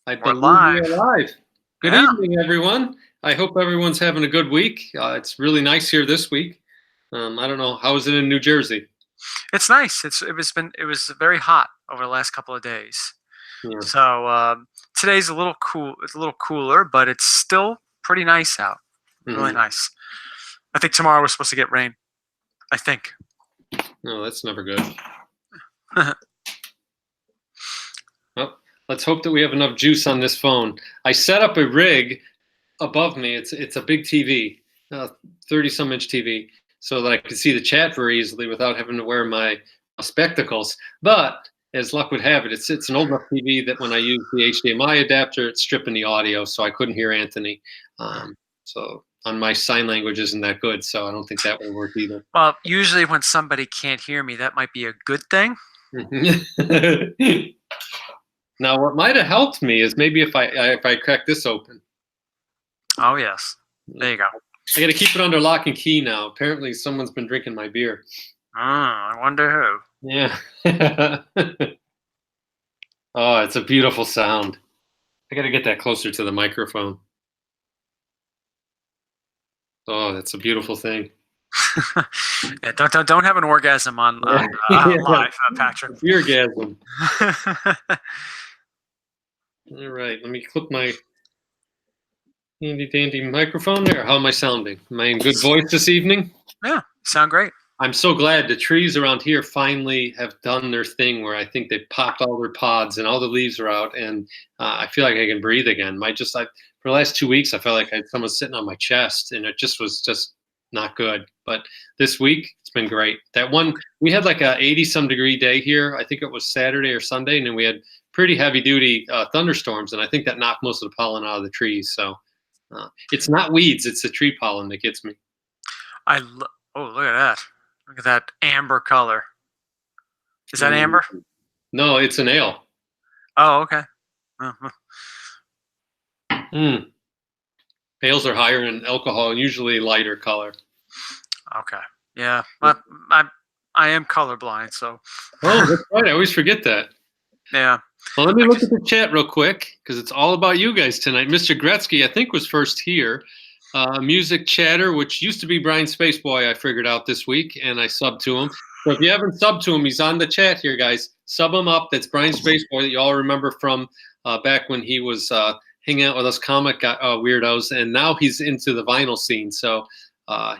I We're believe live. we're live. Good Yeah. evening, everyone. I hope everyone's having a good week. It's really nice here this week. I don't know, how is it in New Jersey? It's nice. It was very hot over the last couple of days. Yeah. So today's a little cool. It's a little cooler, but it's still pretty nice out. Really Mhm. nice. I think tomorrow we're supposed to get rain. I think. No, that's never good. Well, let's hope that we have enough juice on this phone. I set up a rig above me. It's a big TV, 30-some inch TV, so that I could see the chat very easily without having to wear my spectacles. But as luck would have it, it's an old enough TV that when I use the HDMI adapter, it's stripping the audio, so I couldn't hear Anthony. So on my sign language isn't that good, so I don't think that would work either. Well, usually when somebody can't hear me, that might be a good thing. Now, what might have helped me is maybe if I crack this open. Oh yes. There you go. I got to keep it under lock and key now. Apparently, someone's been drinking my beer. I wonder who. Yeah. Oh, it's a beautiful sound. I got to get that closer to the microphone. Oh, that's a beautiful thing. Yeah, don't have an orgasm on live, Patrick. Beergasm. All right, let me clip my handy dandy microphone there. How am I sounding? Am I in good voice this evening? Yeah, sound great. I'm so glad the trees around here finally have done their thing where I think they've popped all their pods and all the leaves are out, and I feel like I can breathe again. For the last 2 weeks, I felt like I had someone sitting on my chest, and it was just not good. But this week, it's been great. That one, we had like a 80-some degree day here. I think it was Saturday or Sunday, and then we had pretty heavy duty thunderstorms, and I think that knocked most of the pollen out of the trees. So it's not weeds; it's the tree pollen that gets me. Oh, look at that. Look at that amber color. Is that amber? No, it's an ale. Oh, okay. Ales are higher in alcohol and usually lighter color. Okay. Yeah. I am colorblind, so. Oh, that's right. I always forget that. Yeah. Well, let me look at the chat real quick because it's all about you guys tonight. Mr. Gretzky, I think, was first here. Music Chatter, which used to be Brian Spaceboy, I figured out this week, and I subbed to him. So if you haven't subbed to him, he's on the chat here, guys. Sub him up. That's Brian Spaceboy that you all remember from back when he was hanging out with us comic weirdos, and now he's into the vinyl scene. So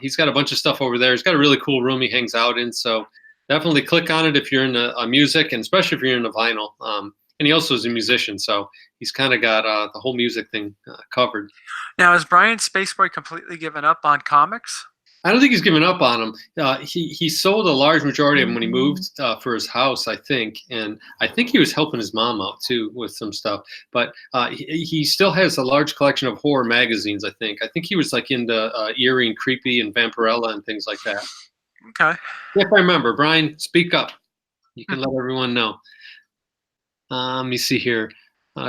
he's got a bunch of stuff over there. He's got a really cool room he hangs out in. So definitely click on it if you're into music, and especially if you're into vinyl. And he also is a musician, so he's kind of got the whole music thing covered. Now, has Brian Spaceboy completely given up on comics? I don't think he's given up on them. He sold a large majority of them when he moved for his house, I think, and I think he was helping his mom out too with some stuff. But he still has a large collection of horror magazines. I think he was like into Eerie and Creepy and Vampirella and things like that. Okay. If I remember, Brian, speak up. You can let everyone know. Let me see here.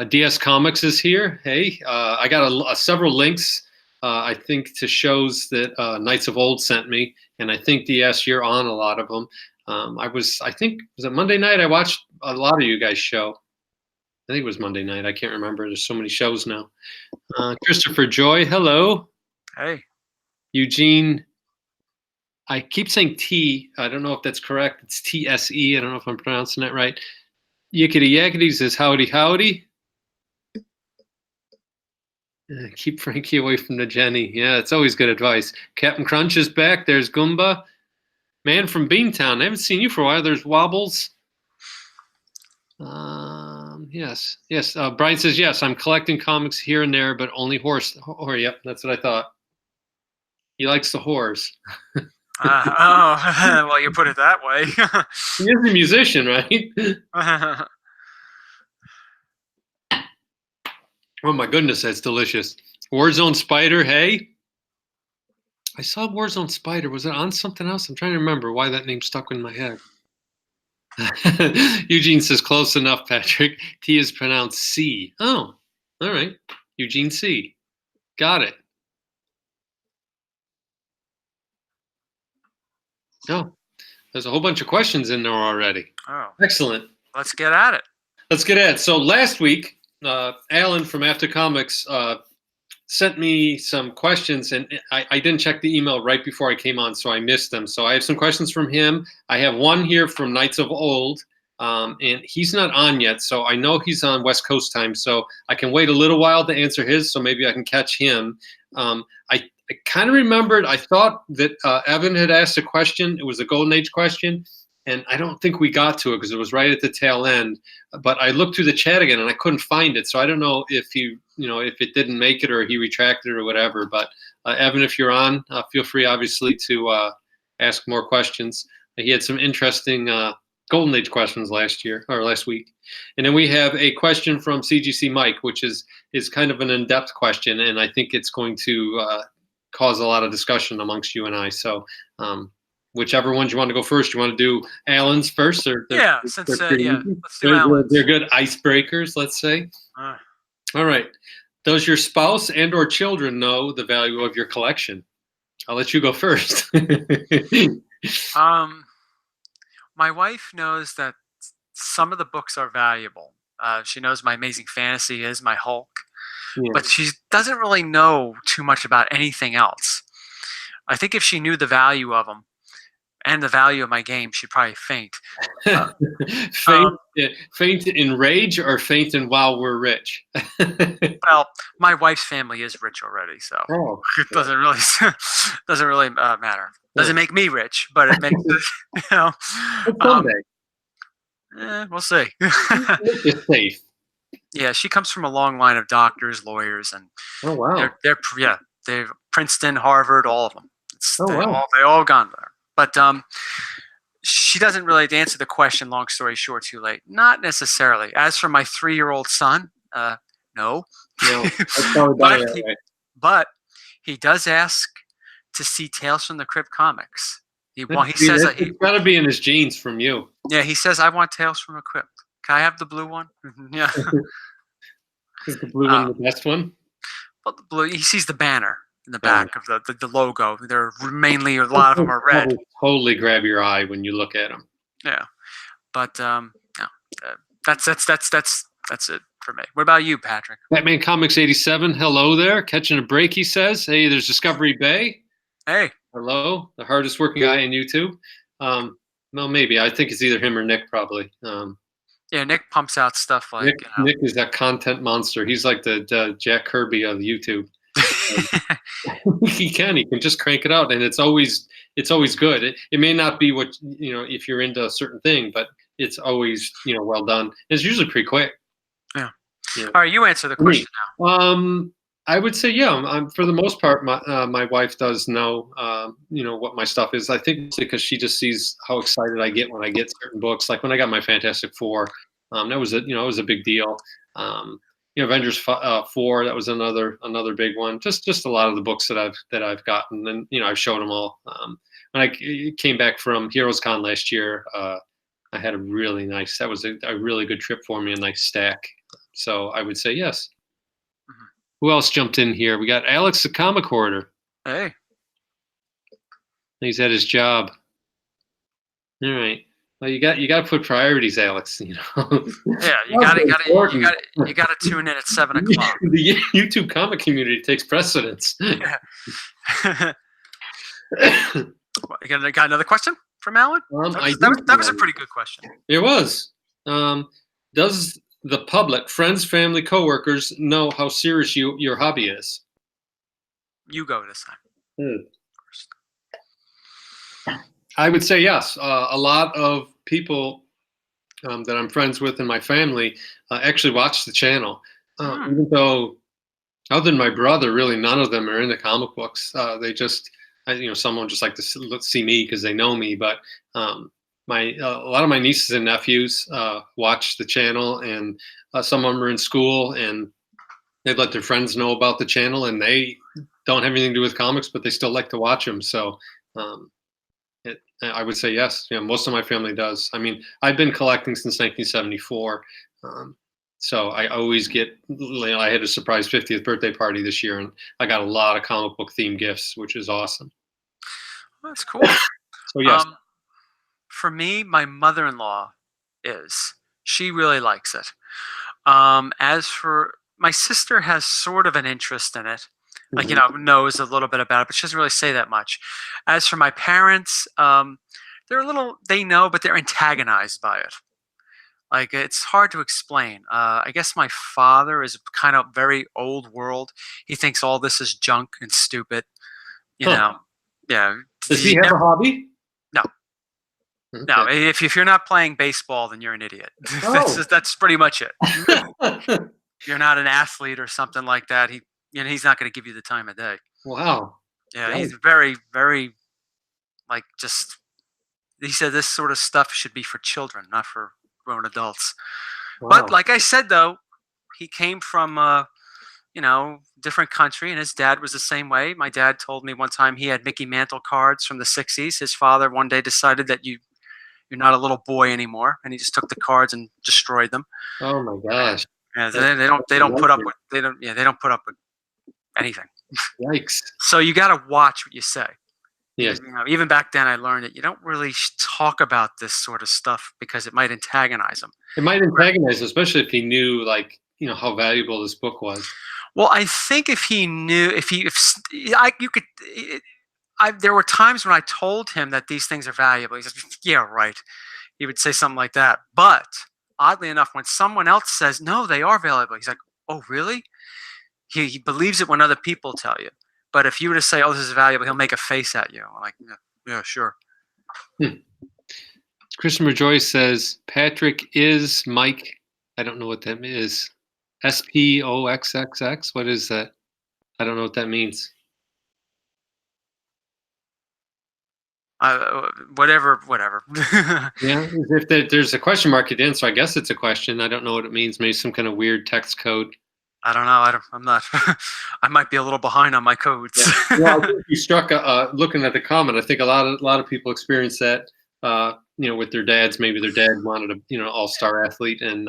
DS Comics is here. Hey, I got several links. I think to shows that Knights of Old sent me, and I think DS you're on a lot of them. I think was it Monday night? I watched a lot of you guys' show. I think it was Monday night. I can't remember. There's so many shows now. Christopher Joy, hello. Hey. Eugene. I keep saying T. I don't know if that's correct. It's TSE. I don't know if I'm pronouncing that right. Yickety Yakety says howdy howdy. Keep Frankie away from the Jenny. Yeah, it's always good advice. Captain Crunch is back. There's Goomba. Man from Beantown. I haven't seen you for a while. There's Wobbles. Yes. Brian says, yes, I'm collecting comics here and there, but only horror. Yep, that's what I thought. He likes the horrors. Well, you put it that way. He is a musician, right? Oh my goodness, that's delicious. Warzone Spider, hey. I saw Warzone Spider. Was it on something else? I'm trying to remember why that name stuck in my head. Eugene says, close enough, Patrick. T is pronounced C. Oh, all right. Eugene C. Got it. Oh, there's a whole bunch of questions in there already. Oh. Excellent. Let's get at it. So last week, Alan from After Comics sent me some questions, and I didn't check the email right before I came on, so I missed them. So I have some questions from him. I have one here from Knights of Old, and he's not on yet, so I know he's on West Coast time, so I can wait a little while to answer his, so maybe I can catch him. I kind of remembered, I thought that Evan had asked a question. It was a Golden Age question, and I don't think we got to it because it was right at the tail end. But I looked through the chat again and I couldn't find it. So I don't know if if it didn't make it or he retracted it or whatever. But Evan, if you're on, feel free, obviously, to ask more questions. He had some interesting Golden Age questions last week. And then we have a question from CGC Mike, which is kind of an in-depth question. And I think it's going to cause a lot of discussion amongst you and I. So whichever ones you want to go first. You want to do Alan's first? Yeah, let's do Alan's. They're good icebreakers, let's say. All right. Does your spouse and or children know the value of your collection? I'll let you go first. My wife knows that some of the books are valuable. She knows my Amazing Fantasy is my Hulk. Yeah. But she doesn't really know too much about anything else. I think if she knew the value of them and the value of my game, she'd probably faint. Faint in rage or faint in "Wow, we're rich"? Well, my wife's family is rich already, so it doesn't really matter. Doesn't make me rich, but it makes we'll see. It's safe. Yeah, she comes from a long line of doctors, lawyers, and they're Princeton, Harvard, all of them. They all gone there. But she doesn't really, to answer the question, long story short, too late. Not necessarily. As for my 3-year-old son, no. But he does ask to see Tales from the Crypt comics. He says it's got to be in his genes from you. Yeah, he says, I want Tales from the Crypt. Can I have the blue one? Yeah. Is the blue one the best one? Well, the blue. He sees the banner in the back of the logo. They're mainly, a lot of them are red. Totally grab your eye when you look at them. Yeah, but that's it for me. What about you, Patrick? Batman Comics 87. Hello there. Catching a break, he says. Hey, there's Discovery Bay. Hey. Hello, the hardest working guy in YouTube. Well, maybe. I think it's either him or Nick, probably. Yeah, Nick pumps out stuff like Nick is that content monster. He's like the Jack Kirby of YouTube. He can just crank it out, and it's always good. It may not be what if you're into a certain thing, but it's always well done. It's usually pretty quick. Yeah. All right, you answer the question now. I would say for the most part, my wife does know what my stuff is. I think it's because she just sees how excited I get when I get certain books. Like when I got my Fantastic Four, that was it was a big deal. Avengers 4, that was another big one. Just a lot of the books that I've gotten, and I've showed them all. When I came back from Heroes Con last year, I had a really nice. That was a really good trip for me, a nice stack. So I would say yes. Mm-hmm. Who else jumped in here? We got Alex, the comic hoarder. Hey, he's at his job. All right. Well, you got to put priorities, Alex. Yeah, you got to tune in at 7 o'clock. The YouTube comic community takes precedence. Yeah. You got another question from Alan? That was a pretty good question. It was. Does the public, friends, family, coworkers know how serious your hobby is? You go this time. I would say yes. A lot of people that I'm friends with in my family actually watch the channel. Even though, other than my brother, really none of them are into comic books. They just, someone just like to see me because they know me. But a lot of my nieces and nephews watch the channel, and some of them are in school, and they let their friends know about the channel, and they don't have anything to do with comics, but they still like to watch them. So I would say yes. Most of my family does. I mean, I've been collecting since 1974. So I always get, I had a surprise 50th birthday party this year, and I got a lot of comic book themed gifts, which is awesome. That's cool. So yes. For me, my mother-in-law she really likes it. As for my sister has sort of an interest in it. Like, knows a little bit about it, but she doesn't really say that much. As for my parents, they know, but they're antagonized by it. Like, it's hard to explain. I guess my father is kind of very old world. He thinks all this is junk and stupid. You know, yeah. Does he have a hobby? No. Okay. No, if you're not playing baseball, then you're an idiot. That's pretty much it. You're not an athlete or something like that. He's not going to give you the time of day. Wow. Yeah, nice. He's very, very, like, just. He said this sort of stuff should be for children, not for grown adults. Wow. But like I said, though, he came from different country, and his dad was the same way. My dad told me one time he had Mickey Mantle cards from the 60s. His father one day decided that you're not a little boy anymore, and he just took the cards and destroyed them. Oh my gosh. Yeah, they don't put up with anything. Yikes. So you got to watch what you say. Yes. Even back then, I learned that you don't really talk about this sort of stuff because it might antagonize him. It might antagonize him, especially if he knew, how valuable this book was. Well, I think if he knew, there were times when I told him that these things are valuable. He says, "Yeah, right." He would say something like that. But oddly enough, when someone else says, "No, they are valuable," he's like, "Oh, really?" He believes it when other people tell you. But if you were to say, "Oh, this is valuable," he'll make a face at you. I'm like, yeah, sure. Christopher Joyce says, Patrick is Mike. I don't know what that is. SPOXXX? What is that? I don't know what that means. Whatever. Yeah, if there's a question mark at the end, so I guess it's a question. I don't know what it means. Maybe some kind of weird text code. I don't know. I'm not. I might be a little behind on my codes. Yeah. Well, I think you struck looking at the comment. I think a lot of people experience that. With their dads. Maybe their dad wanted a all-star athlete, and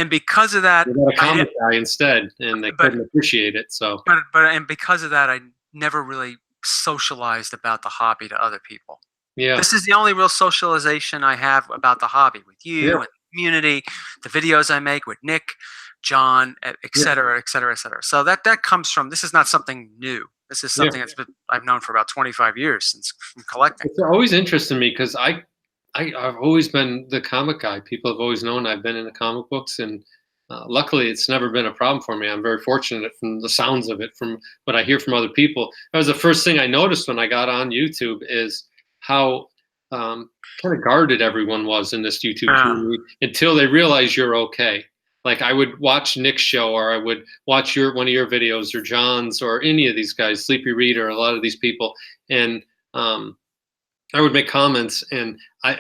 because of that, they got a comic guy instead, and they couldn't appreciate it. So, but because of that, I never really socialized about the hobby to other people. Yeah, this is the only real socialization I have about the hobby with you and the community, the videos I make with Nick, John, et cetera, et cetera, et cetera. So that comes from. This is not something new. This is something I've known for about 25 years since from collecting. It's always interested me because I've always been the comic guy. People have always known I've been in the comic books, and luckily it's never been a problem for me. I'm very fortunate from the sounds of it, from what I hear from other people. That was the first thing I noticed when I got on YouTube is how kind of guarded everyone was in this YouTube community until they realize you're okay. Like I would watch Nick's show, or I would watch one of your videos, or John's, or any of these guys, Sleepy Reader, a lot of these people, and I would make comments, and I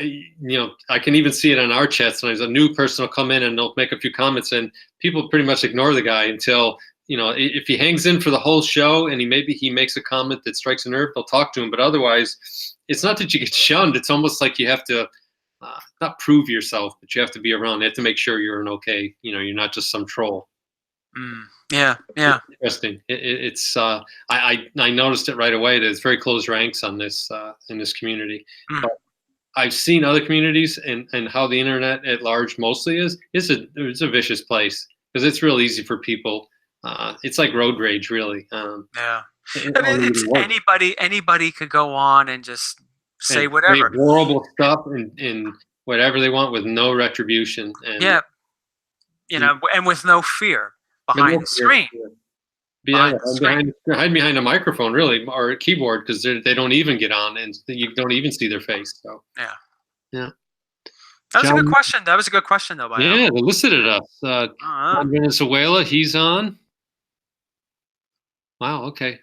can even see it on our chats. Sometimes a new person will come in and they'll make a few comments, and people pretty much ignore the guy until if he hangs in for the whole show and he makes a comment that strikes a nerve, they'll talk to him. But otherwise, it's not that you get shunned. It's almost like you have to not prove yourself, but you have to be around. You have to make sure you're an okay. You're not just some troll. Yeah. It's interesting. It's I noticed it right away. There's very close ranks on this in this community. But I've seen other communities and how the internet at large mostly it's a vicious place because it's real easy for people. It's like road rage, really. It's anybody could go on and just say whatever horrible stuff and whatever they want with no retribution. And, and with no fear. Behind the screen. Hide behind a microphone, really, or a keyboard, because they don't even get on, and you don't even see their face. So yeah. That was a good question. That was a good question, though. They elicited us. John Venezuela, he's on. Wow. Okay.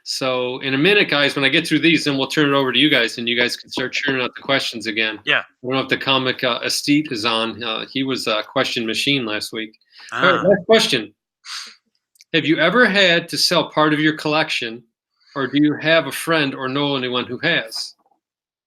So in a minute, guys, when I get through these, then we'll turn it over to you guys, and you guys can start churning out the questions again. Yeah. I don't know if the comic Estate is on. He was a question machine last week. All right, last question. Have you ever had to sell part of your collection, or do you have a friend or know anyone who has?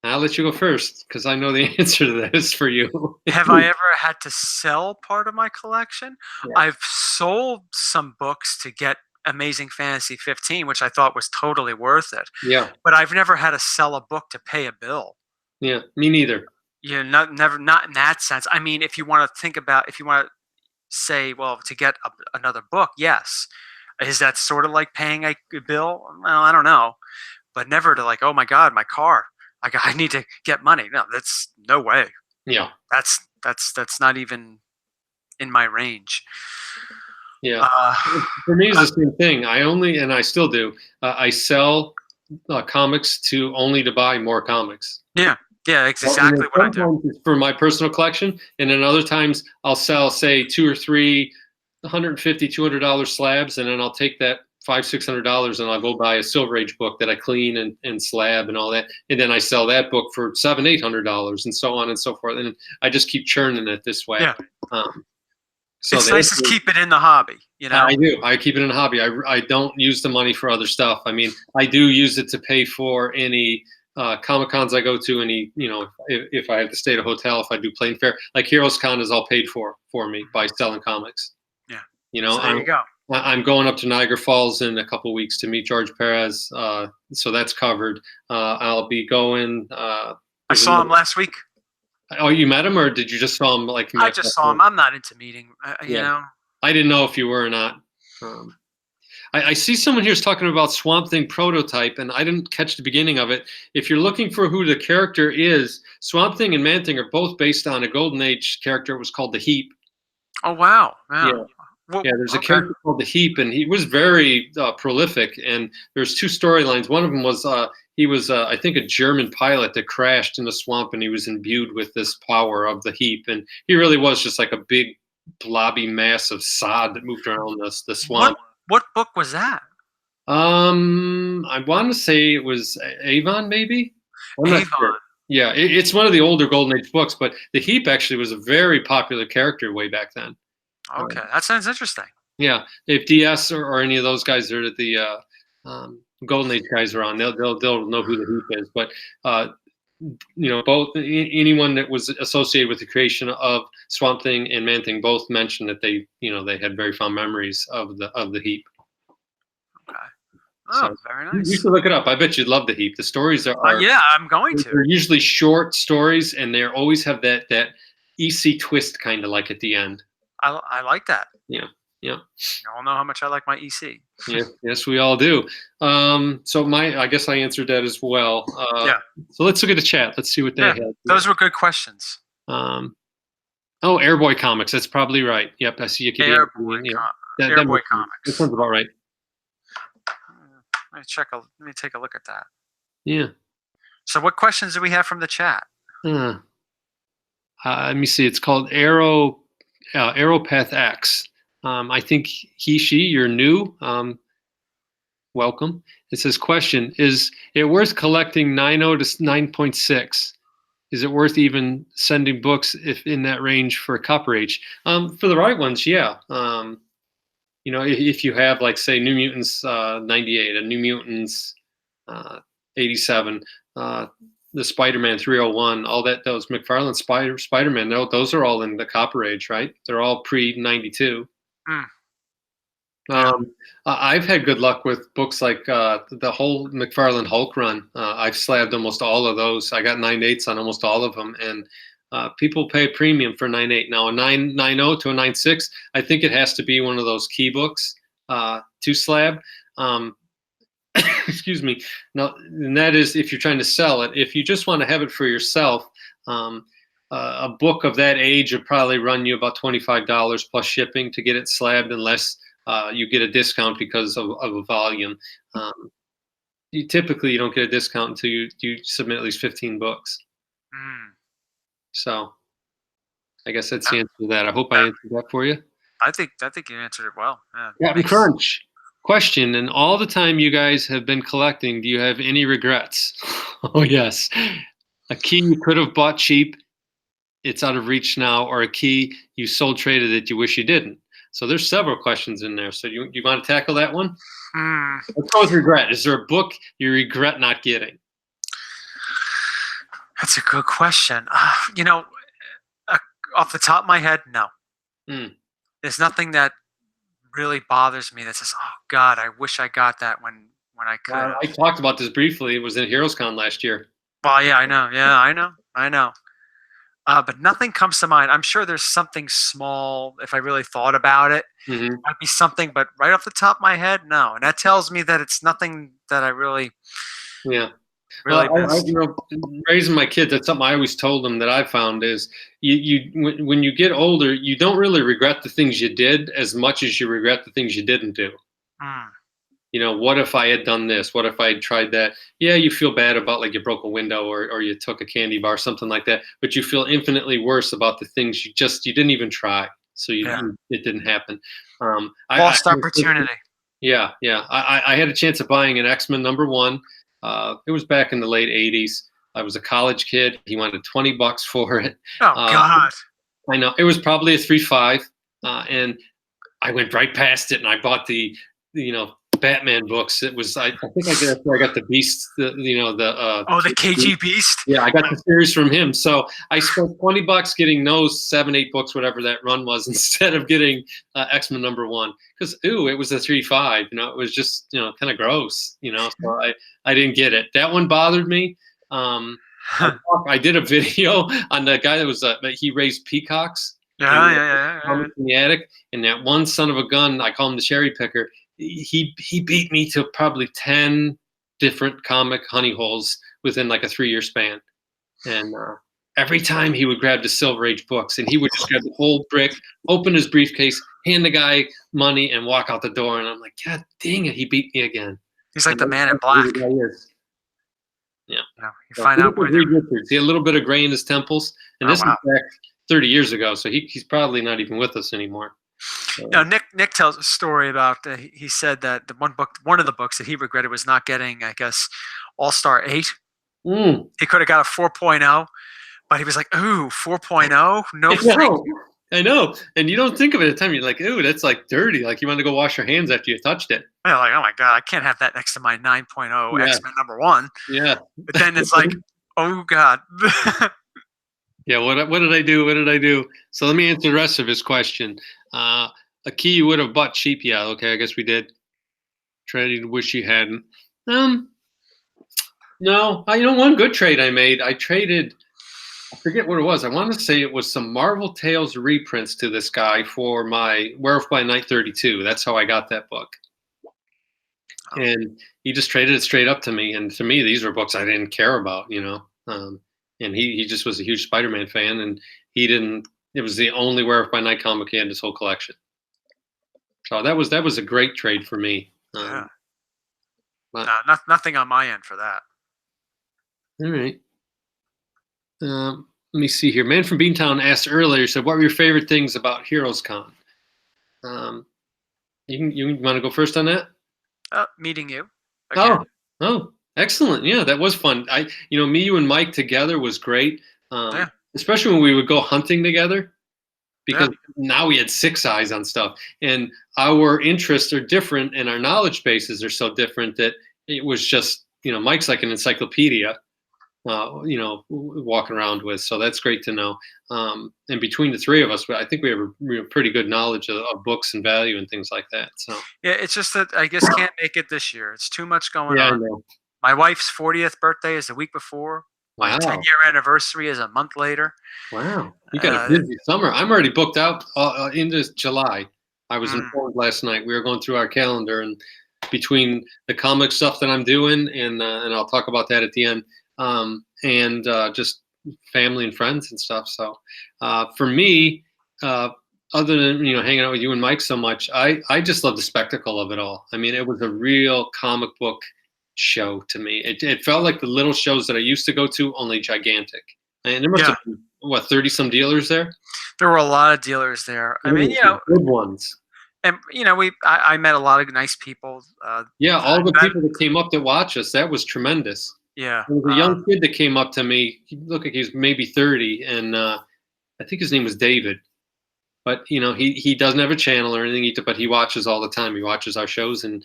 I'll let you go first because I know the answer to that is for you. Have I ever had to sell part of my collection? Yeah. I've sold some books to get Amazing Fantasy 15, which I thought was totally worth it. Yeah. But I've never had to sell a book to pay a bill. Yeah, me neither. Not in that sense. I mean, if you want to say, well, to get another book, yes. Is that sort of like paying a bill? Well, I don't know, but never to like, oh my God, my car. I need to get money. No, that's no way. Yeah. That's not even in my range. Yeah. For me, it's the same thing. I still do. I sell comics only to buy more comics. Yeah. Yeah, exactly what I do. Sometimes it's for my personal collection, and then other times I'll sell, say, 2 or 3 $150, $200 slabs, and then I'll take that $500, $600 and I'll go buy a Silver Age book that I clean and slab and all that, and then I sell that book for $700, $800, and so on and so forth, and I just keep churning it this way. Yeah. So it's nice to keep it in the hobby, you know. I do. I keep it in a hobby. I don't use the money for other stuff. I mean, I do use it to pay for any Comic Cons I go to, any, if I have to stay at a hotel, if I do plane fare, like Heroes Con is all paid for me by selling comics. Yeah. So there you go. I'm going up to Niagara Falls in a couple of weeks to meet George Perez, so that's covered. I'll be going. I saw him last week. Oh, you met him, or did you just saw him? I just saw him. I'm not into meeting. You know. I didn't know if you were or not. I see someone here's talking about Swamp Thing prototype, and I didn't catch the beginning of it. If you're looking for who the character is, Swamp Thing and Man Thing are both based on a Golden Age character. It was called the Heap. Oh wow! Yeah. Well, there's a character called the Heap, and he was very prolific. And there's 2 storylines. One of them was he was, I think, a German pilot that crashed in the swamp, and he was imbued with this power of the Heap. And he really was just like a big, blobby mass of sod that moved around the swamp. What book was that? I want to say it was Avon, maybe. Avon. Sure. Yeah, it's one of the older Golden Age books, but the Heap actually was a very popular character way back then. Okay, that sounds interesting. Yeah, if DS or any of those guys are the Golden Age guys are on, they'll know who the Heap is. But both anyone that was associated with the creation of Swamp Thing and Man Thing both mentioned that they had very fond memories of the Heap. Okay. Oh, very nice. You should look it up. I bet you'd love the Heap. The stories are yeah, I'm going to. They're usually short stories, and they always have that EC twist kind of like at the end. I like that. Yeah. You all know how much I like my EC. Yes, we all do. So I guess I answered that as well. Yeah. So let's look at the chat. Let's see what they had. Those were good questions. Airboy Comics. That's probably right. Yep, I see you. Airboy Comics. That sounds about right. Let me take a look at that. Yeah. So what questions do we have from the chat? Let me see. It's called Aeropath X. I think you're new. Welcome. It says, question, is it worth collecting 9.0 to 9.6? Is it worth even sending books if in that range for a Copper Age? For the right ones, yeah. If you have, like, say, New Mutants 98, a New Mutants 87, the Spider-Man 301, all that, those McFarlane Spider-Man, those are all in the Copper Age, right? They're all pre-92. I've had good luck with books like the whole McFarlane Hulk run. I've slabbed almost all of those. I got 9.8s on almost all of them, and people pay a premium for 9.8. Now a 9.0 to a 9.6, I think it has to be one of those key books to slab. Excuse me. Now, and that is if you're trying to sell it. If you just want to have it for yourself, a book of that age would probably run you about $25 plus shipping to get it slabbed, unless you get a discount because of a volume. You don't get a discount until you submit at least 15 books. So I guess that's the answer to that. I hope I answered that for you. I think you answered it well. Captain Crunch. Question, in all the time you guys have been collecting, do you have any regrets? Oh, yes. A key you could have bought cheap, it's out of reach now, or a key you sold traded that you wish you didn't. So there's several questions in there. So you want to tackle that one? Let's go with regret. Is there a book you regret not getting? That's a good question. Off the top of my head, no. There's nothing that really bothers me that says, oh God, I wish I got that when I could. I talked about this briefly. It was in Heroes Con last year. Well, yeah, I know. Yeah, I know. But nothing comes to mind. I'm sure there's something small if I really thought about it. Mm-hmm. Might be something, but right off the top of my head, no. And that tells me that it's nothing that I really missed. Raising my kids, that's something I always told them that I found is when you get older, you don't really regret the things you did as much as you regret the things you didn't do. Mm. What if I had done this? What if I had tried that? Yeah, you feel bad about like you broke a window or you took a candy bar, something like that. But you feel infinitely worse about the things you didn't even try. So it didn't happen. Lost opportunity. Yeah. I had a chance of buying an X-Men #1. It was back in the late '80s. I was a college kid. He wanted $20 for it. Oh God! I know it was probably a 3.5, and I went right past it, and I bought the Batman books. It was I think that's where I got the Beast. The KG Beast. Yeah, I got the series from him. So I spent $20 getting those 7, 8 books, whatever that run was, instead of getting X-Men #1 because it was a 3.5. It was just kind of gross. So I didn't get it. That one bothered me. I did a video on the guy that he raised peacocks. Yeah. In the attic, and that one son of a gun, I call him the cherry picker. He beat me to probably 10 different comic honey holes within like a 3-year span. And every time he would grab the Silver Age books, and he would just grab the whole brick, open his briefcase, hand the guy money, and walk out the door. And I'm like, God dang it, he beat me again. He's like the Man in Black. Yeah. You find out where they're... He had a little bit of gray in his temples, and this is back 30 years ago, so he's probably not even with us anymore. Nick tells a story about he said that one of the books that he regretted was not getting, I guess, All-Star 8. He could have got a 4.0, but he was like, ooh, 4.0? No. I know. And you don't think of it at the time. You're like, ooh, that's like dirty. Like you want to go wash your hands after you touched it. Yeah, like, oh my God, I can't have that next to my 9.0 X-Men #1. Yeah. But then it's like, oh God. Yeah, what did I do? What did I do? So let me answer the rest of his question. A key you would have bought cheap. Yeah, okay, I guess we did. Traded, wish you hadn't. No, one good trade I made. I traded, I forget what it was. I want to say it was some Marvel Tales reprints to this guy for my Werewolf by Night 32. That's how I got that book. And he just traded it straight up to me. And to me, these were books I didn't care about, And he just was a huge Spider-Man fan, and it was the only Werewolf by Night comic he had in his whole collection. So that was a great trade for me. Nothing on my end for that. All right. Let me see here. Man from Beantown asked earlier, said, what were your favorite things about Heroes Con? You want to go first on that? Meeting you. Again. Oh, excellent. Yeah, that was fun. Me, you, and Mike together was great. Especially when we would go hunting together, because now we had 6 eyes on stuff, and our interests are different, and our knowledge bases are so different that it was just, Mike's like an encyclopedia, walking around with. So that's great to know. And between the 3 of us, I think we have a pretty good knowledge of books and value and things like that. So yeah, it's just that I just can't make it this year. It's too much going on. I know. My wife's 40th birthday is the week before. My 10-year anniversary is a month later. Wow. You got a busy summer. I'm already booked out into July. I was informed last night. We were going through our calendar, and between the comic stuff that I'm doing, and I'll talk about that at the end, and just family and friends and stuff. So for me, other than hanging out with you and Mike so much, I just love the spectacle of it all. I mean, it was a real comic book show to me. It felt like the little shows that I used to go to, only gigantic. And there must have been, 30 some dealers there? There were a lot of dealers there. I mean, good ones. And I met a lot of nice people. All the people that came up to watch us, that was tremendous. Yeah. There was a young kid that came up to me. He looked like he was maybe 30, and I think his name was David. But he doesn't have a channel or anything, but he watches all the time. He watches our shows, and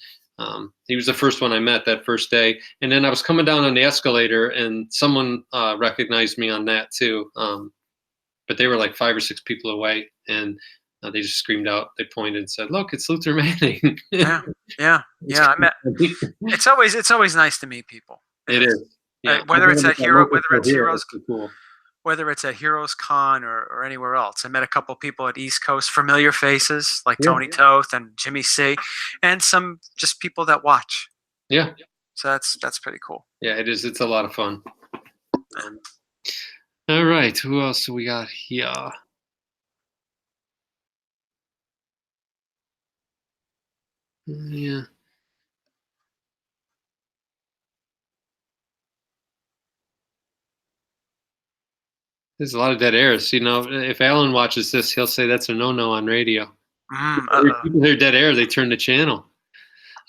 he was the first one I met that first day. And then I was coming down on the escalator, and someone recognized me on that too. But they were like 5 or 6 people away, and they just screamed out. They pointed and said, "Look, it's Luther Manning." Yeah. I met. It's always nice to meet people. It is. Yeah. Whether it's at Heroes. Cool. whether it's at Heroes Con or anywhere else. I met a couple people at East Coast, familiar faces like Tony Toth and Jimmy C, and some just people that watch. Yeah. So that's pretty cool. Yeah, it is. It's a lot of fun. All right. Who else do we got here? Yeah. There's a lot of dead airs. You know, if Alan watches this, he'll say that's a no-no on radio. People hear dead air, they turn the channel.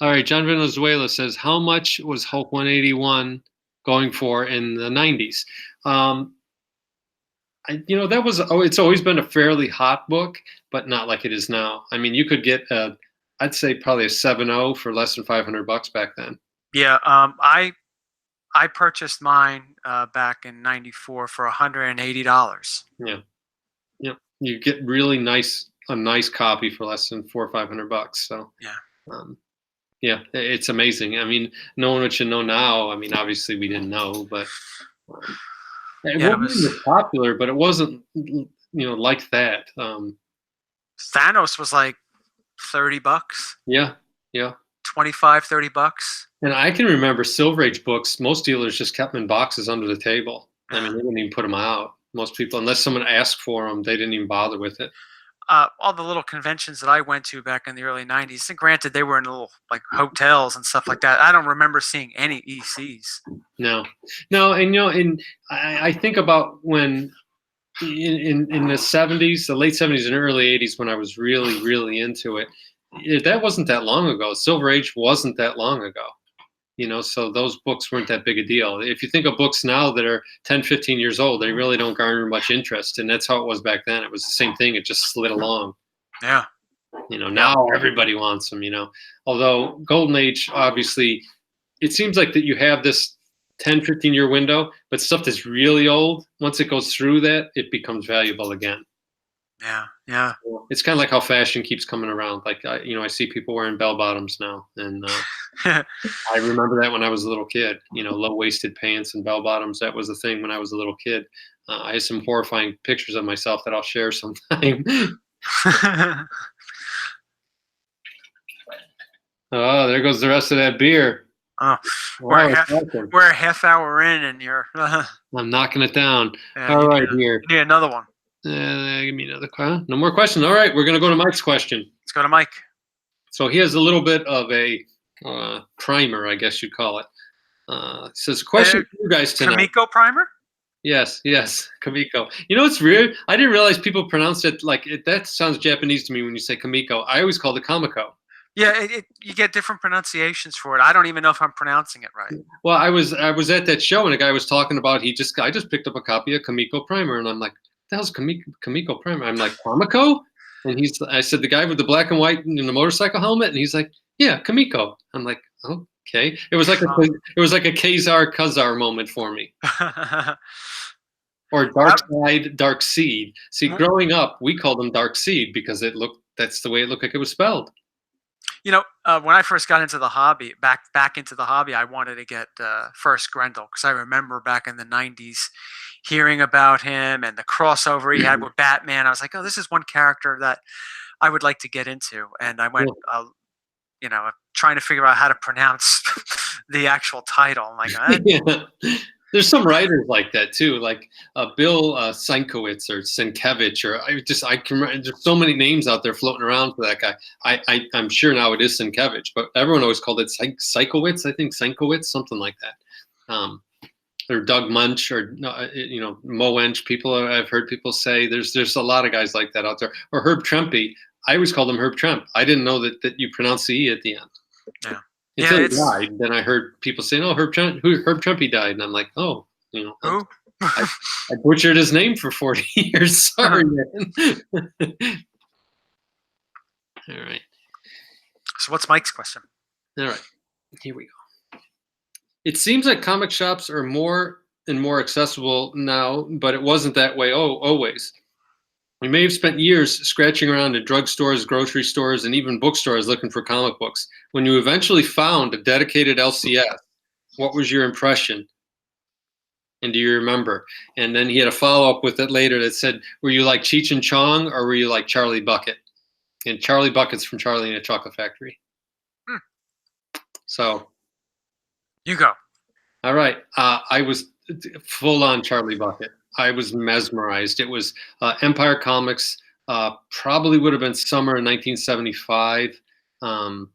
All right, John Venezuela says, how much was Hulk 181 going for in the 90s? That was, it's always been a fairly hot book, but not like it is now. I mean, you could get, I'd say probably a 7.0 for less than $500 back then. Yeah, I purchased mine back in '94 for $180. Yeah, you get really a nice copy for less than $400 or $500. So yeah, it's amazing. I mean, knowing what you know now, I mean, obviously we didn't know, but it was popular, but it wasn't like that. Thanos was like $30. Yeah. 25, $30. And I can remember Silver Age books, most dealers just kept them in boxes under the table. I mean, they wouldn't even put them out. Most people, unless someone asked for them, they didn't even bother with it. All the little conventions that I went to back in the early 90s, and granted, they were in little like hotels and stuff like that. I don't remember seeing any ECs. No. And I think about when in the 70s, the late 70s and early 80s, when I was really, really into it, that wasn't that long ago. Silver Age wasn't that long ago. So those books weren't that big a deal. If you think of books now that are 10, 15 years old, they really don't garner much interest. And that's how it was back then. It was the same thing. It just slid along. Yeah. Now everybody wants them, Although Golden Age, obviously, it seems like that you have this 10, 15-year window, but stuff that's really old, once it goes through that, it becomes valuable again. Yeah. It's kind of like how fashion keeps coming around. Like, I see people wearing bell bottoms now. And I remember that when I was a little kid, low-waisted pants and bell bottoms. That was the thing when I was a little kid. I have some horrifying pictures of myself that I'll share sometime. Oh, there goes the rest of that beer. Oh, we're a half hour in, and you're. I'm knocking it down. All right, here. You need another one. Give me another question. No more questions. All right, we're going to go to Mike's question. Let's go to Mike. So he has a little bit of a primer, I guess you'd call it. It says, question for you guys tonight. Kimiko Primer? Yes, Kimiko. It's weird. I didn't realize people pronounce it like it. That sounds Japanese to me when you say Kimiko. I always called it Kamiko. Yeah, you get different pronunciations for it. I don't even know if I'm pronouncing it right. Well, I was at that show and a guy was talking about I just picked up a copy of Kimiko Primer and I'm like, the hell's Kimiko Primer? I'm like, Kamiko? And I said, the guy with the black and white in the motorcycle helmet, and he's like, yeah, Kimiko. I'm like, okay. It was like a Kazar moment for me. Or Dark Side, Dark Seed. See, growing up, we called them Dark Seed because that's the way it looked like it was spelled. When I first got into the hobby, back into the hobby, I wanted to get First Grendel because I remember back in the 90s hearing about him and the crossover he had with Batman. I was like, oh, this is one character that I would like to get into. And I went, trying to figure out how to pronounce the actual title. I'm like, yeah. There's some writers like that too, like Bill Sienkiewicz or Sienkiewicz, or I can remember. There's so many names out there floating around for that guy. I'm sure now it is Sienkiewicz, but everyone always called it Sienkiewicz. I think Sienkiewicz, something like that. Or Doug Munch, or Mo Ench. I've heard people say there's a lot of guys like that out there. Or Herb Trempy. I always called him Herb Tremp. I didn't know that you pronounce the E at the end. Yeah. Until he died, then I heard people saying, "Oh, Herb Trempy died," and I'm like, "Oh, who?" I butchered his name for 40 years. Sorry, man." All right. So, what's Mike's question? All right, here we go. It seems like comic shops are more and more accessible now, but it wasn't that way always. You may have spent years scratching around at drugstores, grocery stores, and even bookstores looking for comic books. When you eventually found a dedicated LCS, what was your impression? And do you remember? And then he had a follow-up with it later that said, were you like Cheech and Chong or were you like Charlie Bucket? And Charlie Bucket's from Charlie and the Chocolate Factory. So. You go. All right. I was full on Charlie Bucket. I was mesmerized. It was Empire Comics, probably would have been summer of 1975. And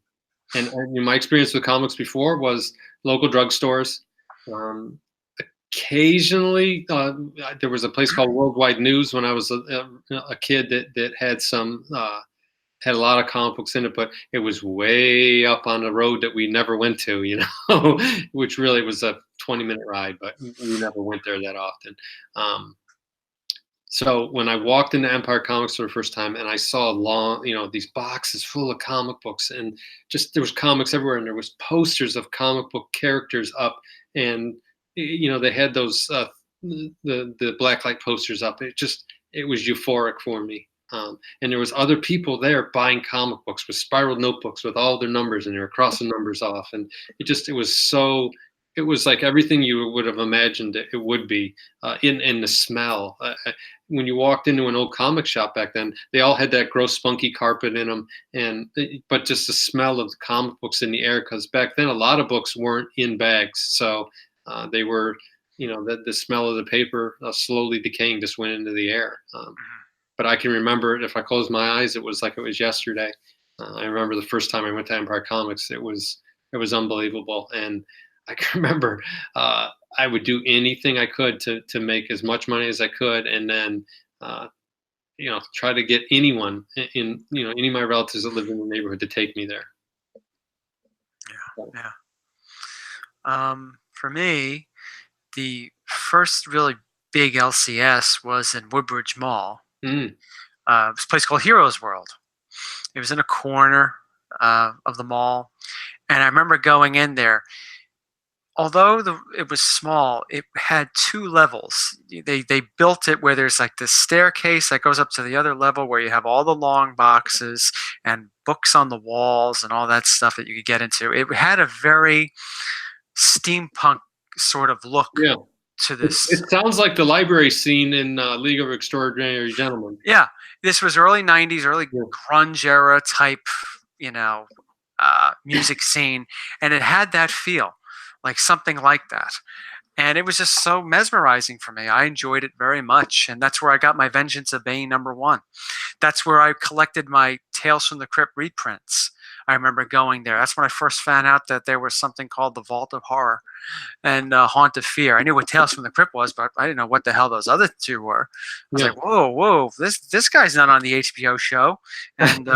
my experience with comics before was local drugstores. Occasionally, there was a place called Worldwide News when I was a kid that had some had a lot of comic books in it, but it was way up on the road that we never went to, which really was a 20-minute ride, but we never went there that often. So when I walked into Empire Comics for the first time and I saw these boxes full of comic books, and just there was comics everywhere, and there was posters of comic book characters up, and they had those the blacklight posters up. It was euphoric for me. And there was other people there buying comic books with spiral notebooks with all their numbers, and they were crossing numbers off. And it was like everything you would have imagined it would be, in the smell. When you walked into an old comic shop back then, they all had that gross spunky carpet in them, but just the smell of the comic books in the air, because back then a lot of books weren't in bags. So they were, the smell of the paper slowly decaying just went into the air. But I can remember it. If I close my eyes, it was like it was yesterday. I remember the first time I went to Empire Comics. It was unbelievable. And I can remember I would do anything I could to make as much money as I could, and then try to get anyone in any of my relatives that lived in the neighborhood to take me there. Yeah. For me, the first really big LCS was in Woodbridge Mall. It was a place called Heroes World. It was in a corner of the mall, and I remember going in there. Although it was small, it had 2 levels. They built it where there's like this staircase that goes up to the other level where you have all the long boxes and books on the walls and all that stuff that you could get into. It had a very steampunk sort of look. Yeah. To this. It sounds like the library scene in League of Extraordinary Gentlemen. Yeah, this was early 90s, early grunge era type, music scene, and it had that feel, like something like that. And it was just so mesmerizing for me. I enjoyed it very much, and that's where I got my Vengeance of Bane #1. That's where I collected my Tales from the Crypt reprints. I remember going there. That's when I first found out that there was something called the Vault of Horror and Haunt of Fear. I knew what Tales from the Crypt was, but I didn't know what the hell those other 2 were. I was like, whoa, this guy's not on the HBO show. And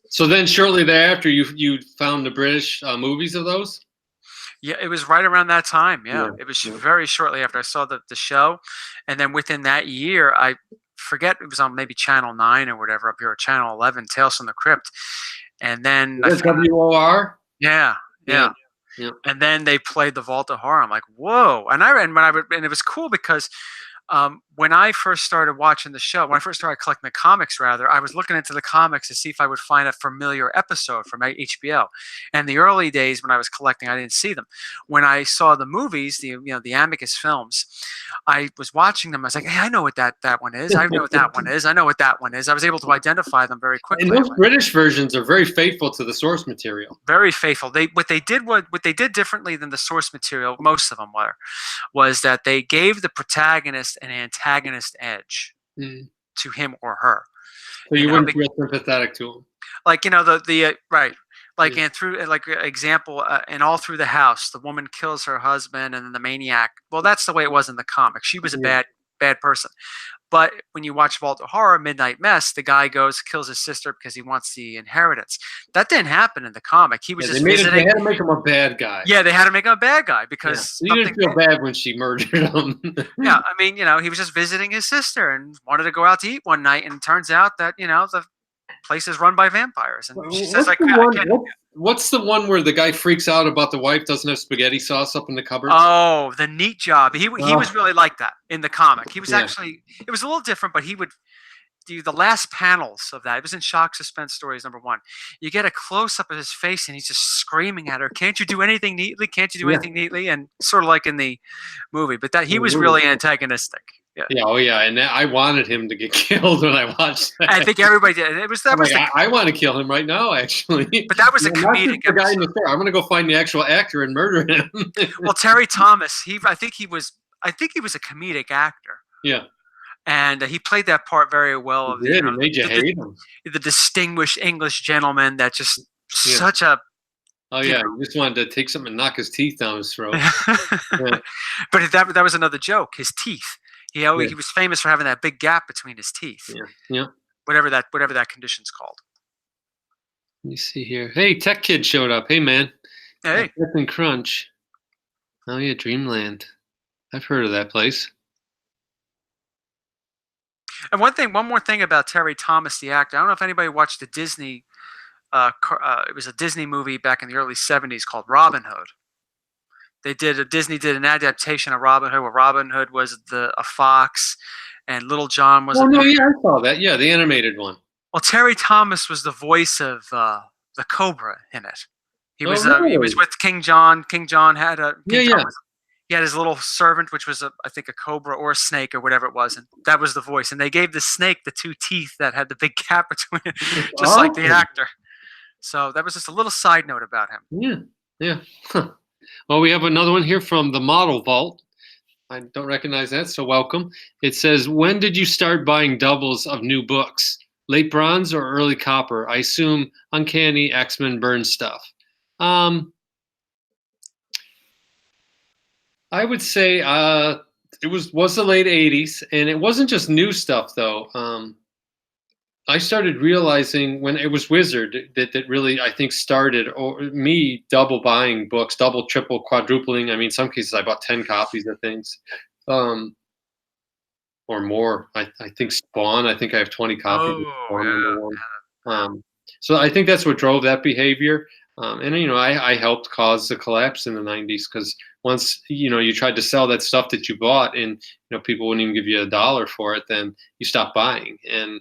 so then shortly thereafter, you found the British movies of those? Yeah, it was right around that time. Yeah. It was very shortly after I saw the show. And then within that year, I forget, it was on maybe Channel 9 or whatever up here, or Channel 11, Tales from the Crypt. And then WOR? Yeah. And then they played the Vault of Horror. I'm like, whoa. And it was cool because when I first started watching the show, when I first started collecting the comics, rather, I was looking into the comics to see if I would find a familiar episode from HBO. And the early days when I was collecting, I didn't see them. When I saw the movies, the Amicus films, I was watching them. I was like, hey, I know what that one is. I know what that one is. I know what that one is. I was able to identify them very quickly. And those British versions are very faithful to the source material. Very faithful. What they did differently than the source material, most of them was that they gave the protagonist an antagonist edge to him or her. So you wouldn't feel sympathetic to him. Like, right. Like, and through, like, example, and All Through the House, the woman kills her husband, and then the maniac. Well, that's the way it was in the comic. She was a bad person. But when you watch Vault of Horror, Midnight Mess, the guy kills his sister because he wants the inheritance. That didn't happen in the comic. He was just visiting. They had to make him a bad guy. Yeah, they had to make him a bad guy because so you didn't feel bad when she murdered him. Yeah, I mean, he was just visiting his sister and wanted to go out to eat one night, and it turns out that the place is run by vampires. And she says, what's the one where the guy freaks out about the wife doesn't have spaghetti sauce up in the cupboard? Oh, The Neat Job. He was really like that in the comic. He was actually, it was a little different, but he would, the last panels of that, it was in Shock Suspense Stories #1. You get a close up of his face, and he's just screaming at her, "Can't you do anything neatly? Can't you do anything neatly?" And sort of like in the movie, but that he was really antagonistic. Yeah. Yeah. Oh yeah. And I wanted him to get killed when I watched that. I think everybody did. I want to kill him right now, actually. But that was a comedic the guy in the store. I'm going to go find the actual actor and murder him. Well, Terry Thomas, I think he was a comedic actor. Yeah. And he played that part very well. He did. It made you hate him. The distinguished English gentleman that just such a. Oh yeah, he just wanted to take something and knock his teeth down his throat. But that was another joke. His teeth. He was famous for having that big gap between his teeth. Yeah. Whatever that condition's called. Let me see here. Hey, Tech Kid showed up. Hey man. Hey. Captain Crunch. Oh yeah, Dreamland. I've heard of that place. And one more thing about Terry Thomas, the actor. I don't know if anybody watched the Disney. It was a Disney movie back in the early '70s called Robin Hood. Disney did an adaptation of Robin Hood, where Robin Hood was a fox, and Little John was. Oh no, yeah, I saw that. Yeah, the animated one. Well, Terry Thomas was the voice of the Cobra in it. He was with King John. King John had he had his little servant, which was I think a cobra or a snake or whatever it was, and that was the voice. And they gave the snake the 2 teeth that had the big gap between it, just like the actor. So that was just a little side note about him. Yeah. Huh. Well, we have another one here from the Model Vault. I don't recognize that, so welcome. It says, when did you start buying doubles of new books? Late Bronze or early Copper? I assume Uncanny, X-Men, Burn stuff. I would say it was the late 80s, and it wasn't just new stuff, though. I started realizing when it was Wizard that really, I think, started me double buying books, double, triple, quadrupling. I mean, in some cases, I bought 10 copies of things or more. I think Spawn, I think I have 20 copies of Spawn. So I think that's what drove that behavior. And, I helped cause the collapse in the 90s because once, you tried to sell that stuff that you bought and, people wouldn't even give you $1 for it, then you stopped buying. And,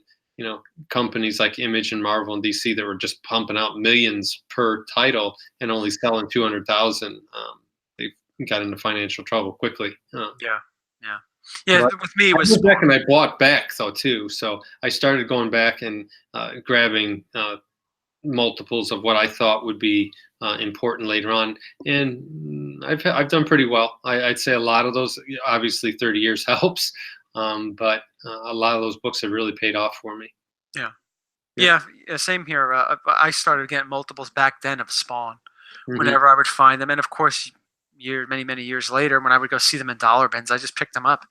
companies like Image and Marvel and DC that were just pumping out millions per title and only selling 200,000, they got into financial trouble quickly. Yeah. With me, it was back, and I bought back though too. So I started going back and grabbing multiples of what I thought would be important later on, and I've done pretty well. I'd say a lot of those, obviously 30 years helps, but a lot of those books have really paid off for me. Yeah, same here. I started getting multiples back then of Spawn whenever I would find them, and of course, many years later, when I would go see them in dollar bins, I just picked them up,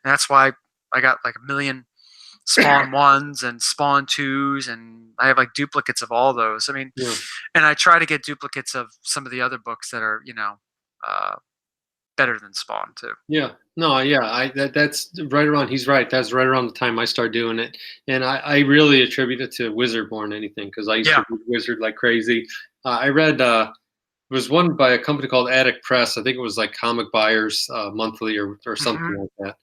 and that's why I got like 1 million Spawn 1s and Spawn 2s, and I have like duplicates of all those. I mean, and I try to get duplicates of some of the other books that are, better than Spawn too. Yeah. No, yeah. That's right around. He's right. That's right around the time I started doing it, and I really attribute it to Wizard more than anything because I used to read Wizard like crazy. I read it was one by a company called Attic Press. I think it was like Comic Buyers Monthly or something like that.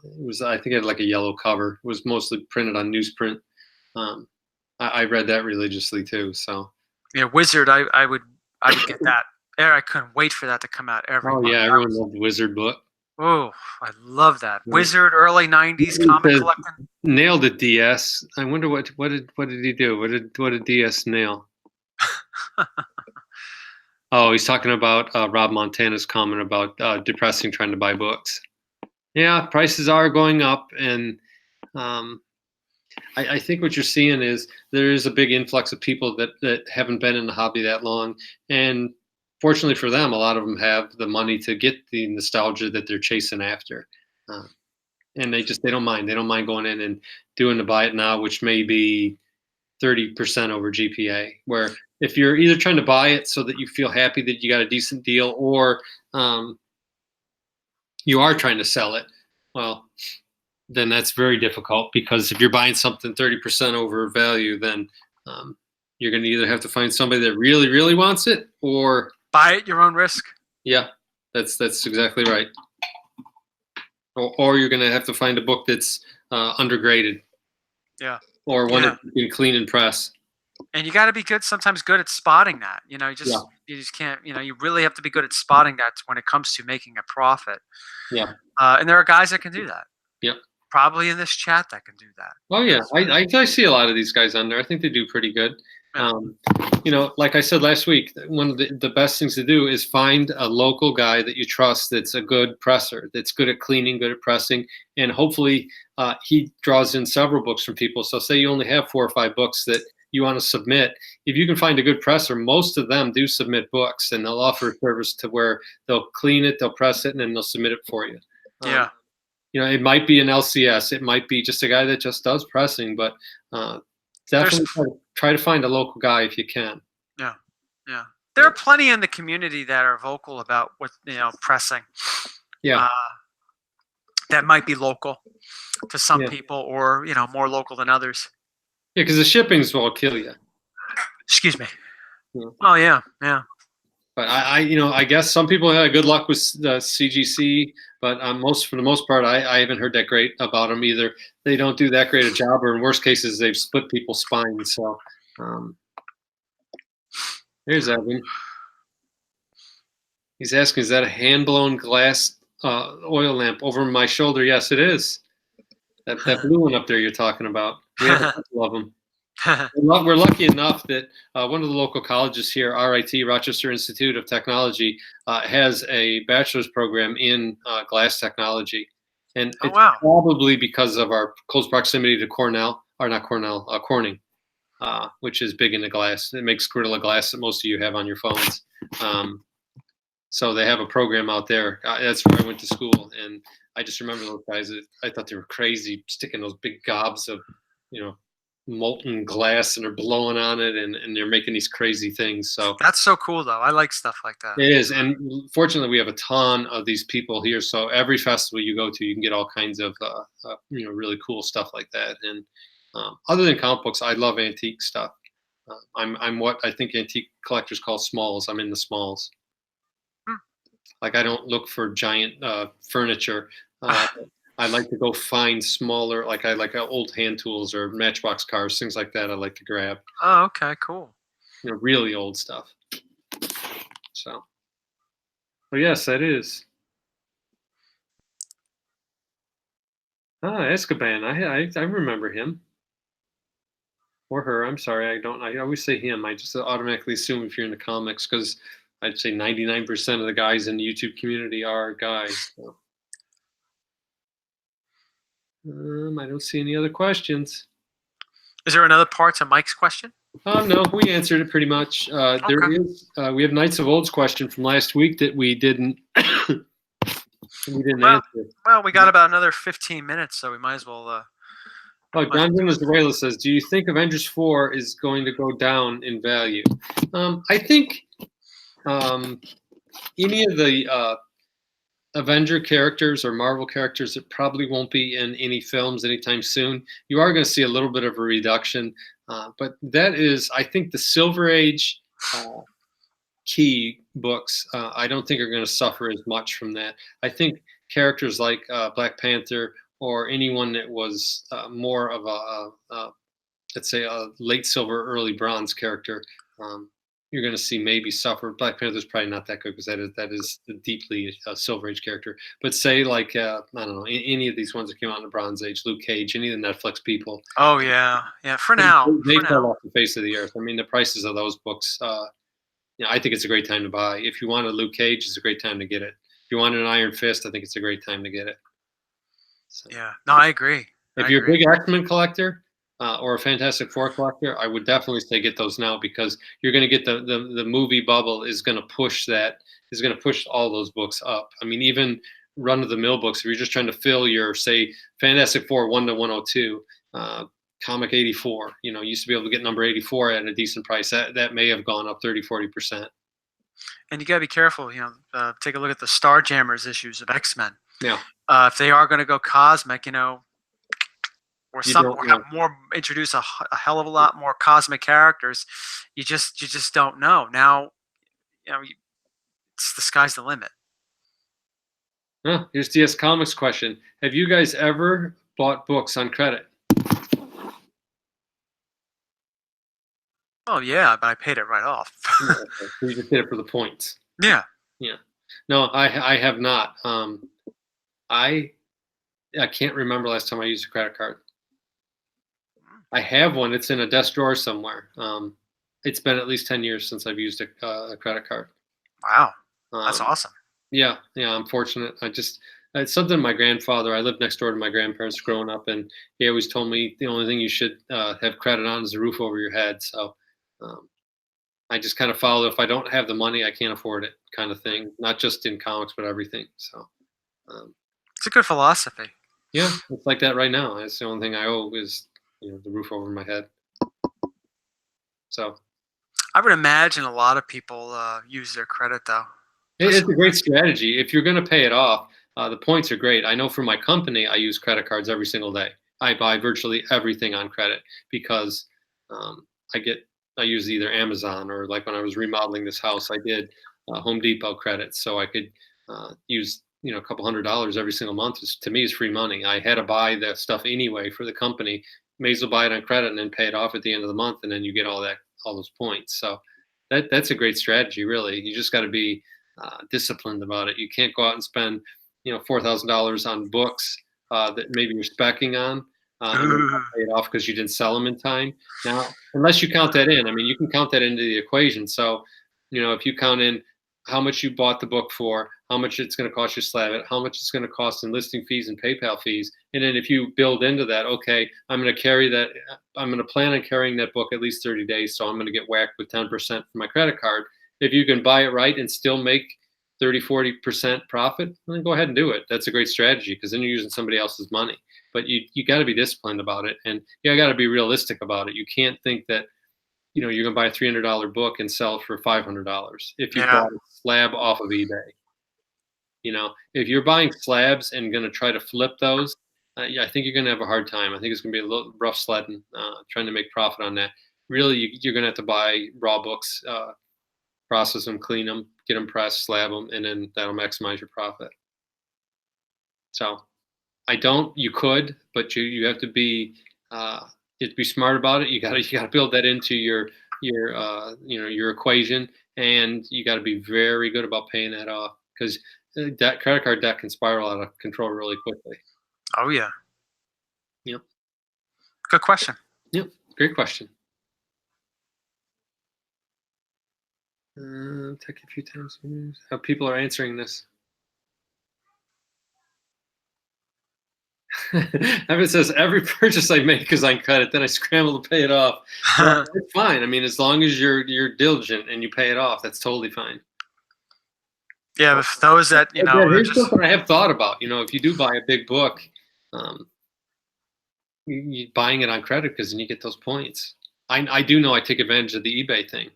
It was, I think it had like a yellow cover. It was mostly printed on newsprint. I read that religiously too. So Wizard. I would get that. I couldn't wait for that to come out every month. Yeah, everyone loved the Wizard book. Oh, I love that. Wizard, early 90s comic collecting. Nailed it, DS. I wonder what did he do? What did DS nail? Oh, he's talking about Rob Montana's comment about depressing trying to buy books. Yeah, prices are going up, and I think what you're seeing is there is a big influx of people that haven't been in the hobby that long, and fortunately for them, a lot of them have the money to get the nostalgia that they're chasing after, and they don't mind. They don't mind going in and doing the buy it now, which may be 30% over GPA. Where if you're either trying to buy it so that you feel happy that you got a decent deal, or you are trying to sell it, well, then that's very difficult because if you're buying something 30% over value, then you're going to either have to find somebody that really, really wants it, or buy at your own risk. Yeah, that's exactly right. Or you're going to have to find a book that's undergraded. Yeah. or one that you can clean and press. And you got to be sometimes good at spotting that. You just can't. You really have to be good at spotting that when it comes to making a profit. Yeah. And there are guys that can do that. Yep. Probably in this chat that can do that. Oh yeah, I see a lot of these guys on there. I think they do pretty good. Yeah. Like I said last week, one of the best things to do is find a local guy that you trust that's a good presser, that's good at cleaning, good at pressing, and hopefully he draws in several books from people. So say you only have 4 or 5 books that you want to submit. If you can find a good presser, most of them do submit books, and they'll offer a service to where they'll clean it, they'll press it, and then they'll submit it for you. Yeah. It might be an LCS. It might be just a guy that just does pressing, but definitely try to find a local guy if you can. Yeah, yeah. There are plenty in the community that are vocal about what pressing. Yeah. That might be local to some people, or more local than others. Yeah, because the shippings will kill you. Excuse me. Yeah. Oh yeah, yeah. But I guess some people had good luck with the CGC, but for the most part, I haven't heard that great about them either. They don't do that great a job, or in worst cases, they've split people's spines. So, here's Evan. He's asking, is that a hand-blown glass oil lamp over my shoulder? Yes, it is. That blue one up there you're talking about. We have a couple of them. We're lucky enough that one of the local colleges here, RIT, Rochester Institute of Technology, has a bachelor's program in glass technology. And it's probably because of our close proximity to Corning, which is big into glass. It makes Gorilla Glass that most of you have on your phones. So they have a program out there. That's where I went to school. And I just remember those guys. I thought they were crazy, sticking those big gobs of, molten glass, and they're blowing on it, and they're making these crazy things. So that's so cool, though. I like stuff like that. It is, and fortunately, we have a ton of these people here. So every festival you go to, you can get all kinds of really cool stuff like that. And other than comic books, I love antique stuff. I'm what I think antique collectors call smalls. I'm in the smalls. Like, I don't look for giant furniture. I like to go find smaller, like I like old hand tools or Matchbox cars, things like that. I like to grab. Oh, okay, cool. Really old stuff. So, well, yes, that is. Escoban. I remember him. Or her. I'm sorry. I always say him. I just automatically assume if you're in the comics, because I'd say 99% of the guys in the YouTube community are guys. So. I don't see any other questions. Is there another part to Mike's question? No, we answered it pretty much. Okay. There is. We have Knights of Old's question from last week that we didn't. answer. Well, we got about another 15 minutes, so we might as well. John Venezuela says, "Do you think Avengers 4 is going to go down in value?" I think any of the Avenger characters or Marvel characters that probably won't be in any films anytime soon. You are going to see a little bit of a reduction, but that is, I think, the Silver Age key books. I don't think are going to suffer as much from that. I think characters like Black Panther or anyone that was more of let's say a late Silver, early Bronze character. You're going to see maybe suffer. Black Panther's probably not that good because that is a deeply Silver Age character. But say like I don't know, any of these ones that came out in the Bronze Age, Luke Cage, any of the Netflix people. Oh yeah. For now, they fell off the face of the earth. I mean, the prices of those books. I think it's a great time to buy. If you want a Luke Cage, it's a great time to get it. If you want an Iron Fist, I think it's a great time to get it. So, yeah. No, I agree. If you're a big X-Men collector. Or a Fantastic Four collector, I would definitely say get those now, because you're going to get the movie bubble is going to push all those books up. I mean, even run-of-the-mill books, if you're just trying to fill your, say, Fantastic Four 1 to 102, Comic 84, used to be able to get number 84 at a decent price. That may have gone up 30-40%. And you got to be careful. Take a look at the Starjammers issues of X-Men. Yeah. If they are going to go cosmic, or introduce a hell of a lot more cosmic characters, you just don't know. Now, it's the sky's the limit. Here's DS Comics question: have you guys ever bought books on credit? Oh yeah, but I paid it right off. Okay. So you just did it for the points. Yeah. Yeah. No, I have not. I can't remember last time I used a credit card. I have one. It's in a desk drawer somewhere. It's been at least 10 years since I've used a credit card. Wow, that's awesome. Yeah, I'm fortunate. It's something my grandfather. I lived next door to my grandparents growing up, and he always told me the only thing you should have credit on is the roof over your head. So um, I just kind of follow. If I don't have the money, I can't afford it, kind of thing. Not just in comics, but everything. So it's a good philosophy. Yeah, it's like that right now. It's the only thing I owe is the roof over my head. So I would imagine a lot of people use their credit though. It's a great strategy. If you're going to pay it off, the points are great. I know for my company, I use credit cards every single day. I buy virtually everything on credit because I use either Amazon or like when I was remodeling this house, I did Home Depot credits, so I could use a couple $100 every single month. To me is free money. I had to buy that stuff anyway for the company. May as well buy it on credit and then pay it off at the end of the month, and then you get all those points. So that's a great strategy, really. You just got to be disciplined about it. You can't go out and spend $4,000 on books that maybe you're speccing on and then pay it off because you didn't sell them in time. Now, unless you count that in, I mean, you can count that into the equation. So, if you count in how much you bought the book for, how much it's going to cost you to slab it, how much it's going to cost in listing fees and PayPal fees, and then if you build into that, okay, I'm going to plan on carrying that book at least 30 days, so I'm going to get whacked with 10% for my credit card. If you can buy it right and still make 30-40% profit, then go ahead and do it. That's a great strategy because then you're using somebody else's money. But you got to be disciplined about it, and you got to be realistic about it. You can't think that you're going to buy a $300 book and sell it for $500 if you bought a slab off of eBay. If you're buying slabs and going to try to flip those, I think you're going to have a hard time. I think it's going to be a little rough sledding trying to make profit on that. Really, you're going to have to buy raw books, process them, clean them, get them pressed, slab them, and then that'll maximize your profit. So you could, but you have to be smart about it. You got to build that into your equation, and you got to be very good about paying that off because credit card debt can spiral out of control really quickly. Oh yeah. Yep. Good question. Yep. Great question. Take a few times. How people are answering this. Evan says every purchase I make is on credit, then I scramble to pay it off. It's fine. I mean, as long as you're diligent and you pay it off, that's totally fine. Yeah, but for those that here's something I have thought about. If you do buy a big book, you buying it on credit because then you get those points. I do know I take advantage of the eBay thing.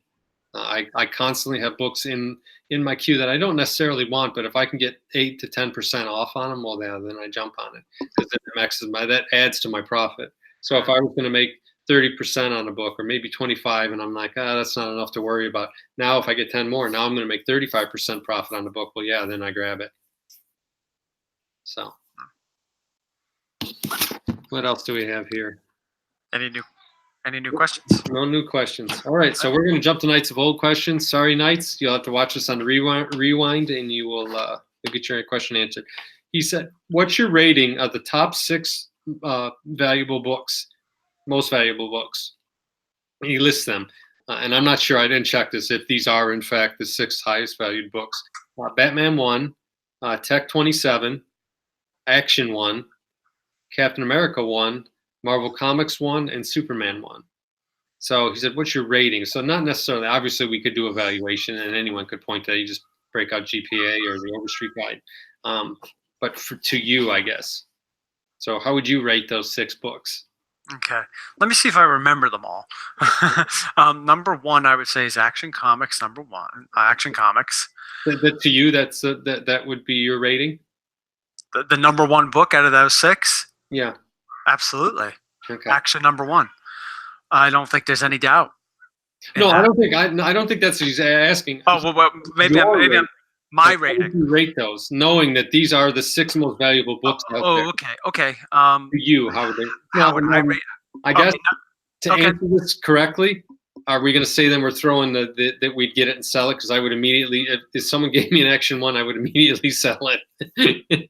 I constantly have books in my queue that I don't necessarily want, but if I can get 8 to 10% off on them, well, then I jump on it because that adds to my profit. So if I was going to make 30% on a book or maybe 25, and I'm like, that's not enough to worry about. Now, if I get 10 more, now I'm going to make 35% profit on the book. Well, yeah, then I grab it. So what else do we have here? Any new questions? No new questions. All right, so we're going to jump to Knights of Old questions. Sorry, Knights, you'll have to watch this on the rewind, and you'll get your question answered. He said, "What's your rating of the top 6 valuable books, most valuable books?" And he lists them, and I'm not sure. I didn't check this if these are in fact the 6 highest valued books: Batman 1, Tech 27, Action 1, Captain America 1. Marvel Comics 1 and Superman 1. So he said, what's your rating? So not necessarily, obviously we could do evaluation and anyone could point to that. You just break out GPA or the Overstreet Guide. But to you, I guess. So how would you rate those 6 books? Okay. Let me see if I remember them all. Number 1, I would say is Action Comics, number 1. Action Comics. To you, that would be your rating? The number 1 book out of those 6? Yeah. Absolutely. Okay. Action number 1. I don't think there's any doubt. No, I don't think that's what he's asking. Oh, well maybe I'm my rating. How would you rate those, knowing that these are the 6 most valuable books out there? Okay. To you, how would they? How would I rate? I guess to answer this correctly, are we going to say then we're throwing that we'd get it and sell it? Because I would immediately, if someone gave me an Action 1, I would immediately sell it.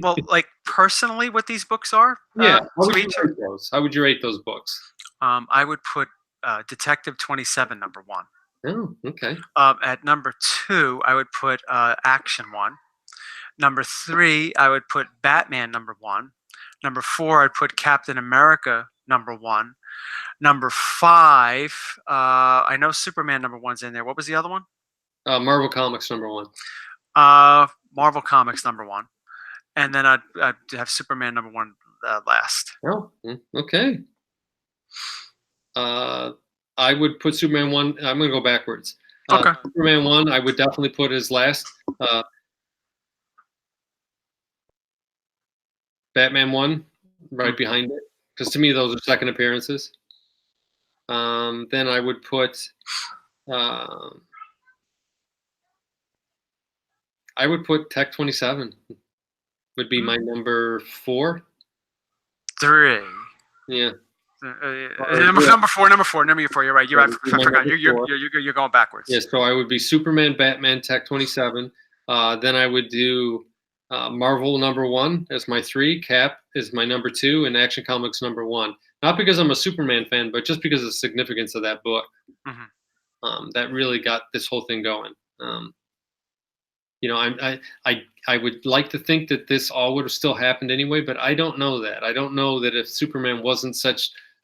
Well, like personally, what these books are? Yeah. How would you rate those books? I would put Detective 27 number 1. Oh, okay. At number 2, I would put Action 1. Number 3, I would put Batman number 1. Number 4, I'd put Captain America number 1. Number 5, I know Superman number 1's in there. What was the other one? Marvel Comics number 1. Marvel Comics number 1. And then I'd have Superman number 1 last. Oh, okay. I would put Superman 1. I'm going to go backwards. Okay. Superman 1, I would definitely put as last. Batman 1, right behind it, because to me those are second appearances. Then I would put. I would put Tech 27. Would be my number 4. 3. Yeah. Number four. You're right. You're right. I forgot. You're going backwards. Yeah. So I would be Superman, Batman, Tech 27. Then I would do Marvel number 1 as my 3. Cap is my number 2, and Action Comics number 1. Not because I'm a Superman fan, but just because of the significance of that book. Mm-hmm. That really got this whole thing going. I would like to think that this all would have still happened anyway, but I don't know that. I don't know that if Superman wasn't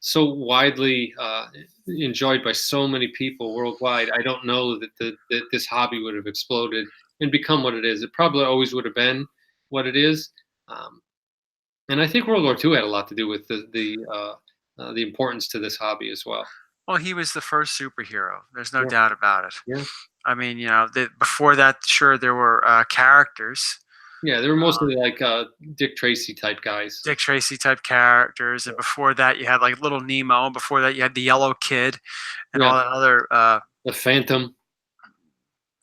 so widely enjoyed by so many people worldwide, I don't know that this hobby would have exploded and become what it is. It probably always would have been what it is. And I think World War II had a lot to do with the importance to this hobby as well. Well, he was the first superhero. There's no doubt about it. Yeah. I mean, before that, sure, there were characters. Yeah, they were mostly like Dick Tracy type guys. Dick Tracy type characters, and before that, you had like Little Nemo. And before that, you had the Yellow Kid, and all that other. The Phantom.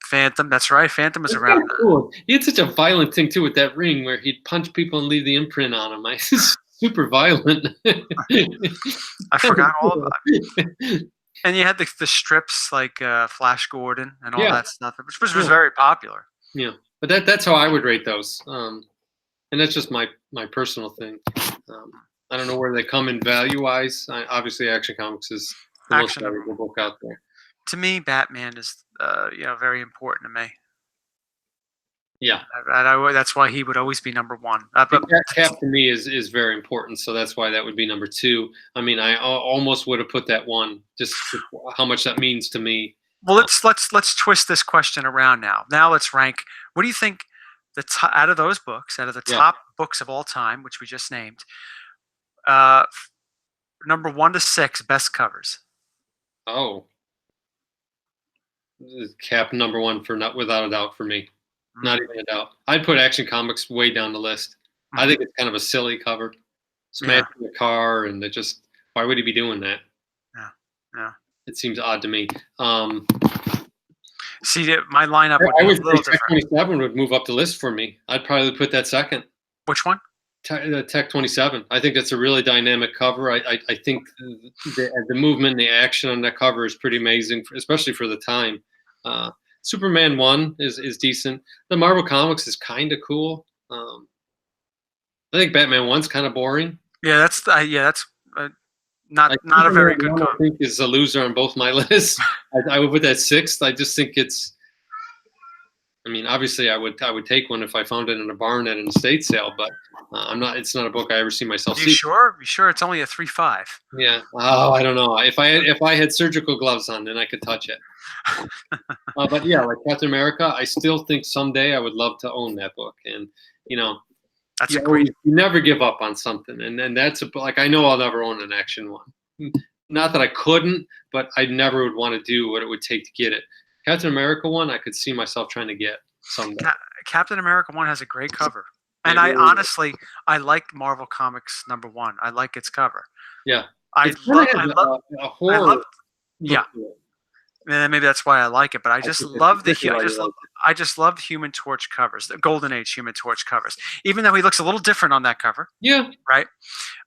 Phantom, that's right. Phantom was around. Cool. He had such a violent thing too with that ring, where he'd punch people and leave the imprint on them. Super violent. I forgot all about it. And you had the strips like Flash Gordon and all that stuff, which was very popular. Yeah, but that's how I would rate those. And that's just my personal thing. I don't know where they come in value-wise. Obviously, Action Comics is the most valuable book out there. To me, Batman is very important to me. Yeah, that's why he would always be number 1. But Cap to me is very important, so that's why that would be number 2. I mean, I almost would have put that 1, just how much that means to me. Well, let's twist this question around now. Now let's rank. What do you think out of those books, out of the top books of all time, which we just named, number 1 to 6 best covers? Oh, Cap number 1 without a doubt for me. Not even a doubt. I'd put Action Comics way down the list. I think it's kind of a silly cover. Smashing the car, and why would he be doing that? Yeah. It seems odd to me. See, my lineup would be a little different. Tech 27 would move up the list for me. I'd probably put that second. Which one? Tech 27. I think that's a really dynamic cover. I think the movement and the action on that cover is pretty amazing, especially for the time. Superman 1 is decent. The Marvel Comics is kind of cool. I think Batman 1's kind of boring. Yeah, that's not a very good comic. I think is a loser on both my lists. I would put that 6th. I just think it's. I mean, obviously, I would take one if I found it in a barn at an estate sale, but I'm not. It's not a book I ever see myself. You sure? You sure? It's only a 3.5. Yeah. Oh, I don't know. If I had surgical gloves on, then I could touch it. But yeah, like Captain America, I still think someday I would love to own that book, and that's great. You never give up on something, and that's I know I'll never own an Action 1. Not that I couldn't, but I never would want to do what it would take to get it. Captain America 1, I could see myself trying to get someday. Captain America 1 has a great cover, and I honestly like Marvel Comics number 1. I like its cover. Yeah, I love a horror. yeah. maybe that's why I like it. But I just love I just love Human Torch covers, the Golden Age Human Torch covers. Even though he looks a little different on that cover. Yeah. Right.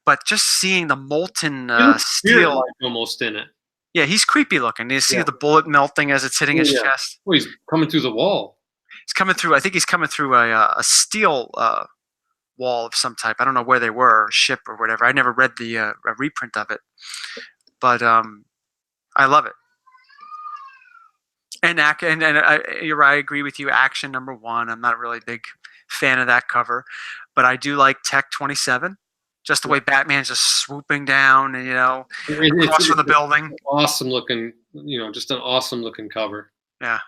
But just seeing the molten steel almost in it. Yeah, he's creepy looking. You see the bullet melting as it's hitting his chest. Well, he's coming through the wall. He's coming through. I think he's coming through a steel wall of some type. I don't know where they were, ship or whatever. I never read the a reprint of it, but I love it. And you're right. I agree with you. Action #1. I'm not really a big fan of that cover, but I do like Tech 27. Just the way Batman's just swooping down and across from the building. Awesome looking, just an awesome looking cover. Yeah.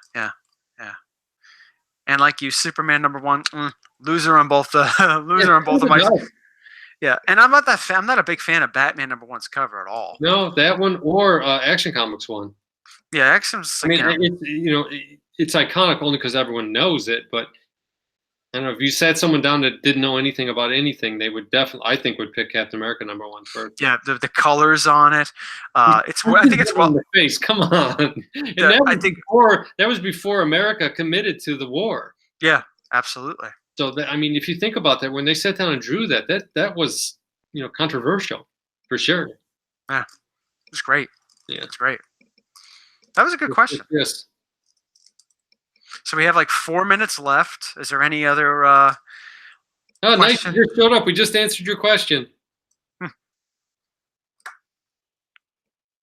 And like you, Superman #1, loser on both of my. Yeah, and I'm not I'm not a big fan of Batman #1's cover at all. No, that one or Action Comics one. Yeah, Action's. I mean, it's iconic only because everyone knows it. But I don't know if you sat someone down that didn't know anything about anything, they would definitely, I think, would pick Captain America #1 first. Yeah, the colors on it. I think it's well. The face, come on. And that was before America committed to the war. Yeah, absolutely. So I mean, if you think about that, when they sat down and drew that was controversial for sure. Yeah, it was great. Yeah, it's great. That was a good question. Yes. So we have like 4 minutes left. Is there any other? Oh, nice! You just showed up. We just answered your question.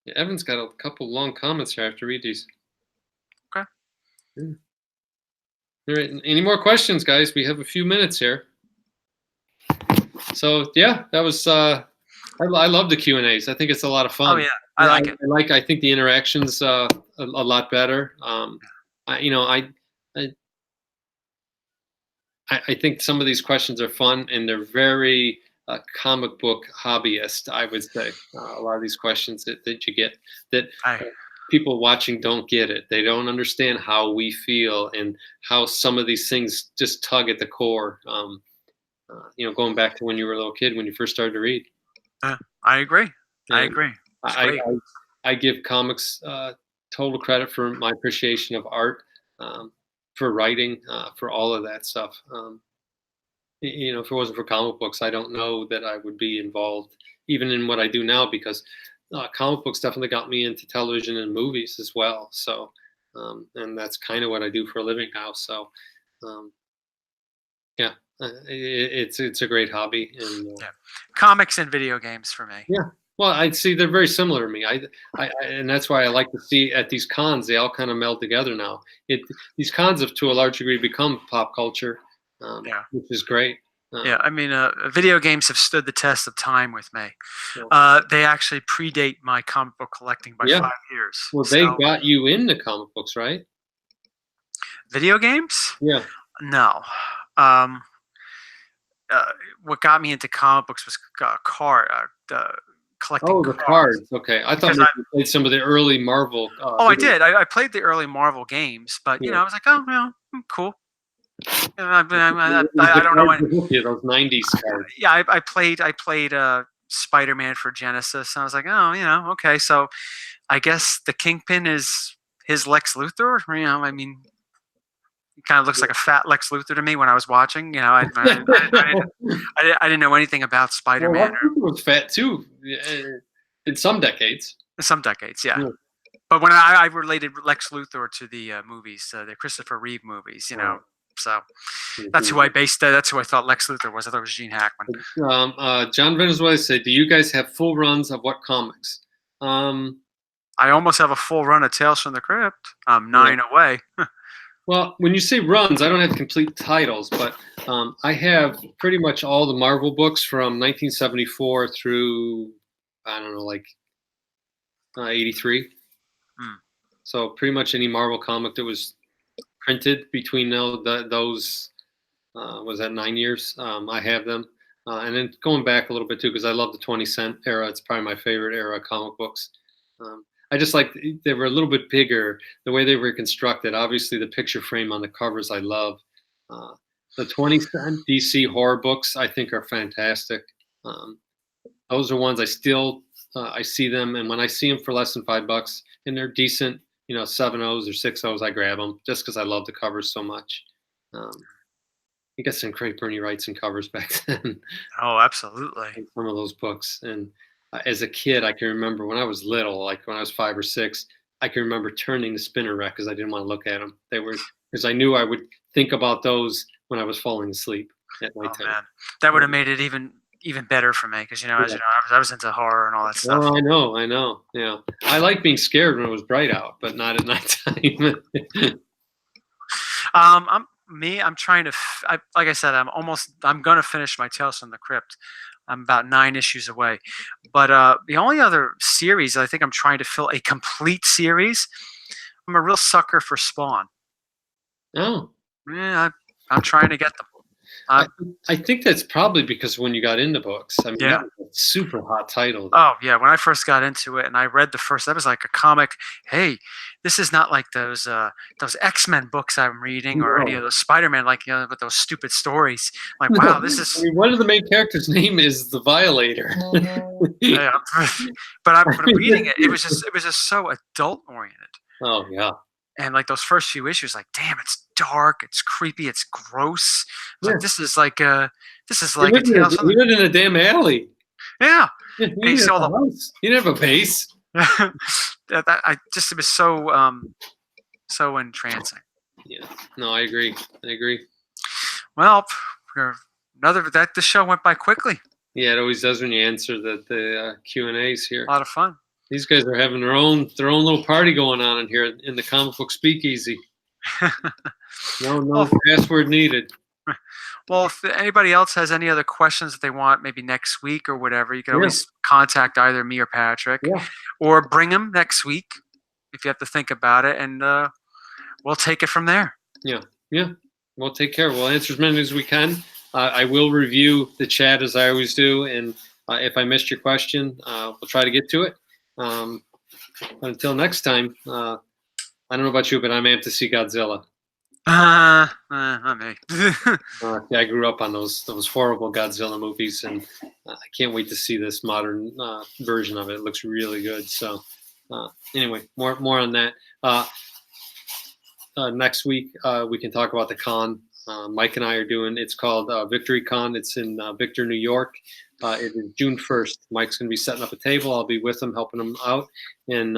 Yeah, Evan's got a couple long comments here. I have to read these. Okay. Yeah. All right. Any more questions, guys? We have a few minutes here. So yeah, that was. I love the Q&As. I think it's a lot of fun. Oh yeah, I like it. I think the interactions a lot better. I think some of these questions are fun and they're very comic book hobbyist, I would say. A lot of these questions that you get that people watching don't get it. They don't understand how we feel and how some of these things just tug at the core. Going back to when you were a little kid, when you first started to read. I agree. And I agree. I give comics total credit for my appreciation of art. For writing, for all of that stuff. If it wasn't for comic books, I don't know that I would be involved even in what I do now, because comic books definitely got me into television and movies as well. So, and that's kind of what I do for a living now. So, it's a great hobby. And, comics and video games for me. Yeah. Well, I'd see they're very similar to me. And that's why I like to see at these cons, they all kind of meld together now. These cons have to a large degree become pop culture, which is great. I mean, video games have stood the test of time with me. Yeah. They actually predate my comic book collecting by 5 years. Well, they got you into comic books, right? Video games? Yeah. No. What got me into comic books was collecting the cards. Okay. I thought you played some of the early Marvel. I did. I played the early Marvel games, but I was like, cool. I don't know any. Those 90s cards. Yeah, I played Spider-Man for Genesis, and I was like, okay. So I guess the Kingpin is his Lex Luthor. I mean, he kind of looks like a fat Lex Luthor to me when I was watching. I didn't know anything about Spider-Man. Well, Luthor was fat too in some decades. Some decades, yeah. But when I related Lex Luthor to the movies, the Christopher Reeve movies, so that's who I based that. That's who I thought Lex Luthor was. I thought it was Gene Hackman. John Venezuela said, "Do you guys have full runs of what comics?" I almost have a full run of Tales from the Crypt. I'm 9 away. Well, when you say runs, I don't have complete titles, but I have pretty much all the Marvel books from 1974 through, I don't know, like 83. So pretty much any Marvel comic that was printed between those was that 9 years? I have them. And then going back a little bit too, because I love the 20-cent era. It's probably my favorite era of comic books. I just like they were a little bit bigger, the way they were constructed. Obviously, the picture frame on the covers I love. The 20-cent DC horror books I think are fantastic. Those are ones I still I see them, and when I see them for less than $5 and they're decent 7.0s or 6.0s, I grab them just because I love the covers so much. You got some great Bernie Wrightson covers back then. Oh, absolutely. Some of those books. And as a kid, I can remember when I was little, like when I was 5 or 6, I can remember turning the spinner rack because I didn't want to look at them. They were because I knew I would think about those when I was falling asleep at nighttime. Oh man, that would have made it even better for me because as you know, I was into horror and all that stuff. Oh, I know. Yeah, I like being scared when it was bright out, but not at nighttime. I'm trying to. Like I said, I'm gonna finish my Tales from the Crypt. I'm about 9 issues away, but the only other series I think I'm trying to fill a complete series. I'm a real sucker for Spawn. Oh, yeah, I'm trying to get them. I think that's probably because when you got into books, I mean, yeah, that was a super hot title. Oh yeah, when I first got into it and I read the first, that was like a comic. Hey, this is not like those X-Men books I'm reading or any of those Spider-Man, like with those stupid stories. Like, wow, this is. I mean, one of the main characters' name is the Violator. Yeah, but I'm reading it. It was just so adult oriented. Oh yeah. And like those first few issues, like, damn, it's dark, it's creepy, it's gross. Like this is like a tale. We lived in a damn alley. Yeah. You didn't have a house. You didn't have a base. It was so entrancing. Yeah. No, I agree. Well, the show went by quickly. Yeah, it always does when you answer the Q&As here. A lot of fun. These guys are having their own little party going on in here in the comic book speakeasy. No password needed. Well, if anybody else has any other questions that they want, maybe next week or whatever, you can always contact either me or Patrick, or bring them next week if you have to think about it, and we'll take it from there. Yeah. We'll take care. We'll answer as many as we can. I will review the chat as I always do, and if I missed your question, we'll try to get to it. Until next time, I don't know about you, but I'm amped to see Godzilla. Not me. I grew up on those horrible Godzilla movies, and I can't wait to see this modern version of it. It looks really good. So, anyway, more on that. Next week, we can talk about the con. Mike and I are doing. It's called Victory Con. It's in Victor, New York. It is June 1st. Mike's going to be setting up a table. I'll be with him, helping him out. And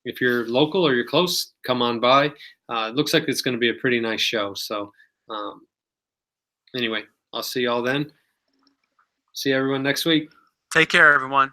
if you're local or you're close, come on by. It looks like it's going to be a pretty nice show. So anyway, I'll see y'all then. See everyone next week. Take care, everyone.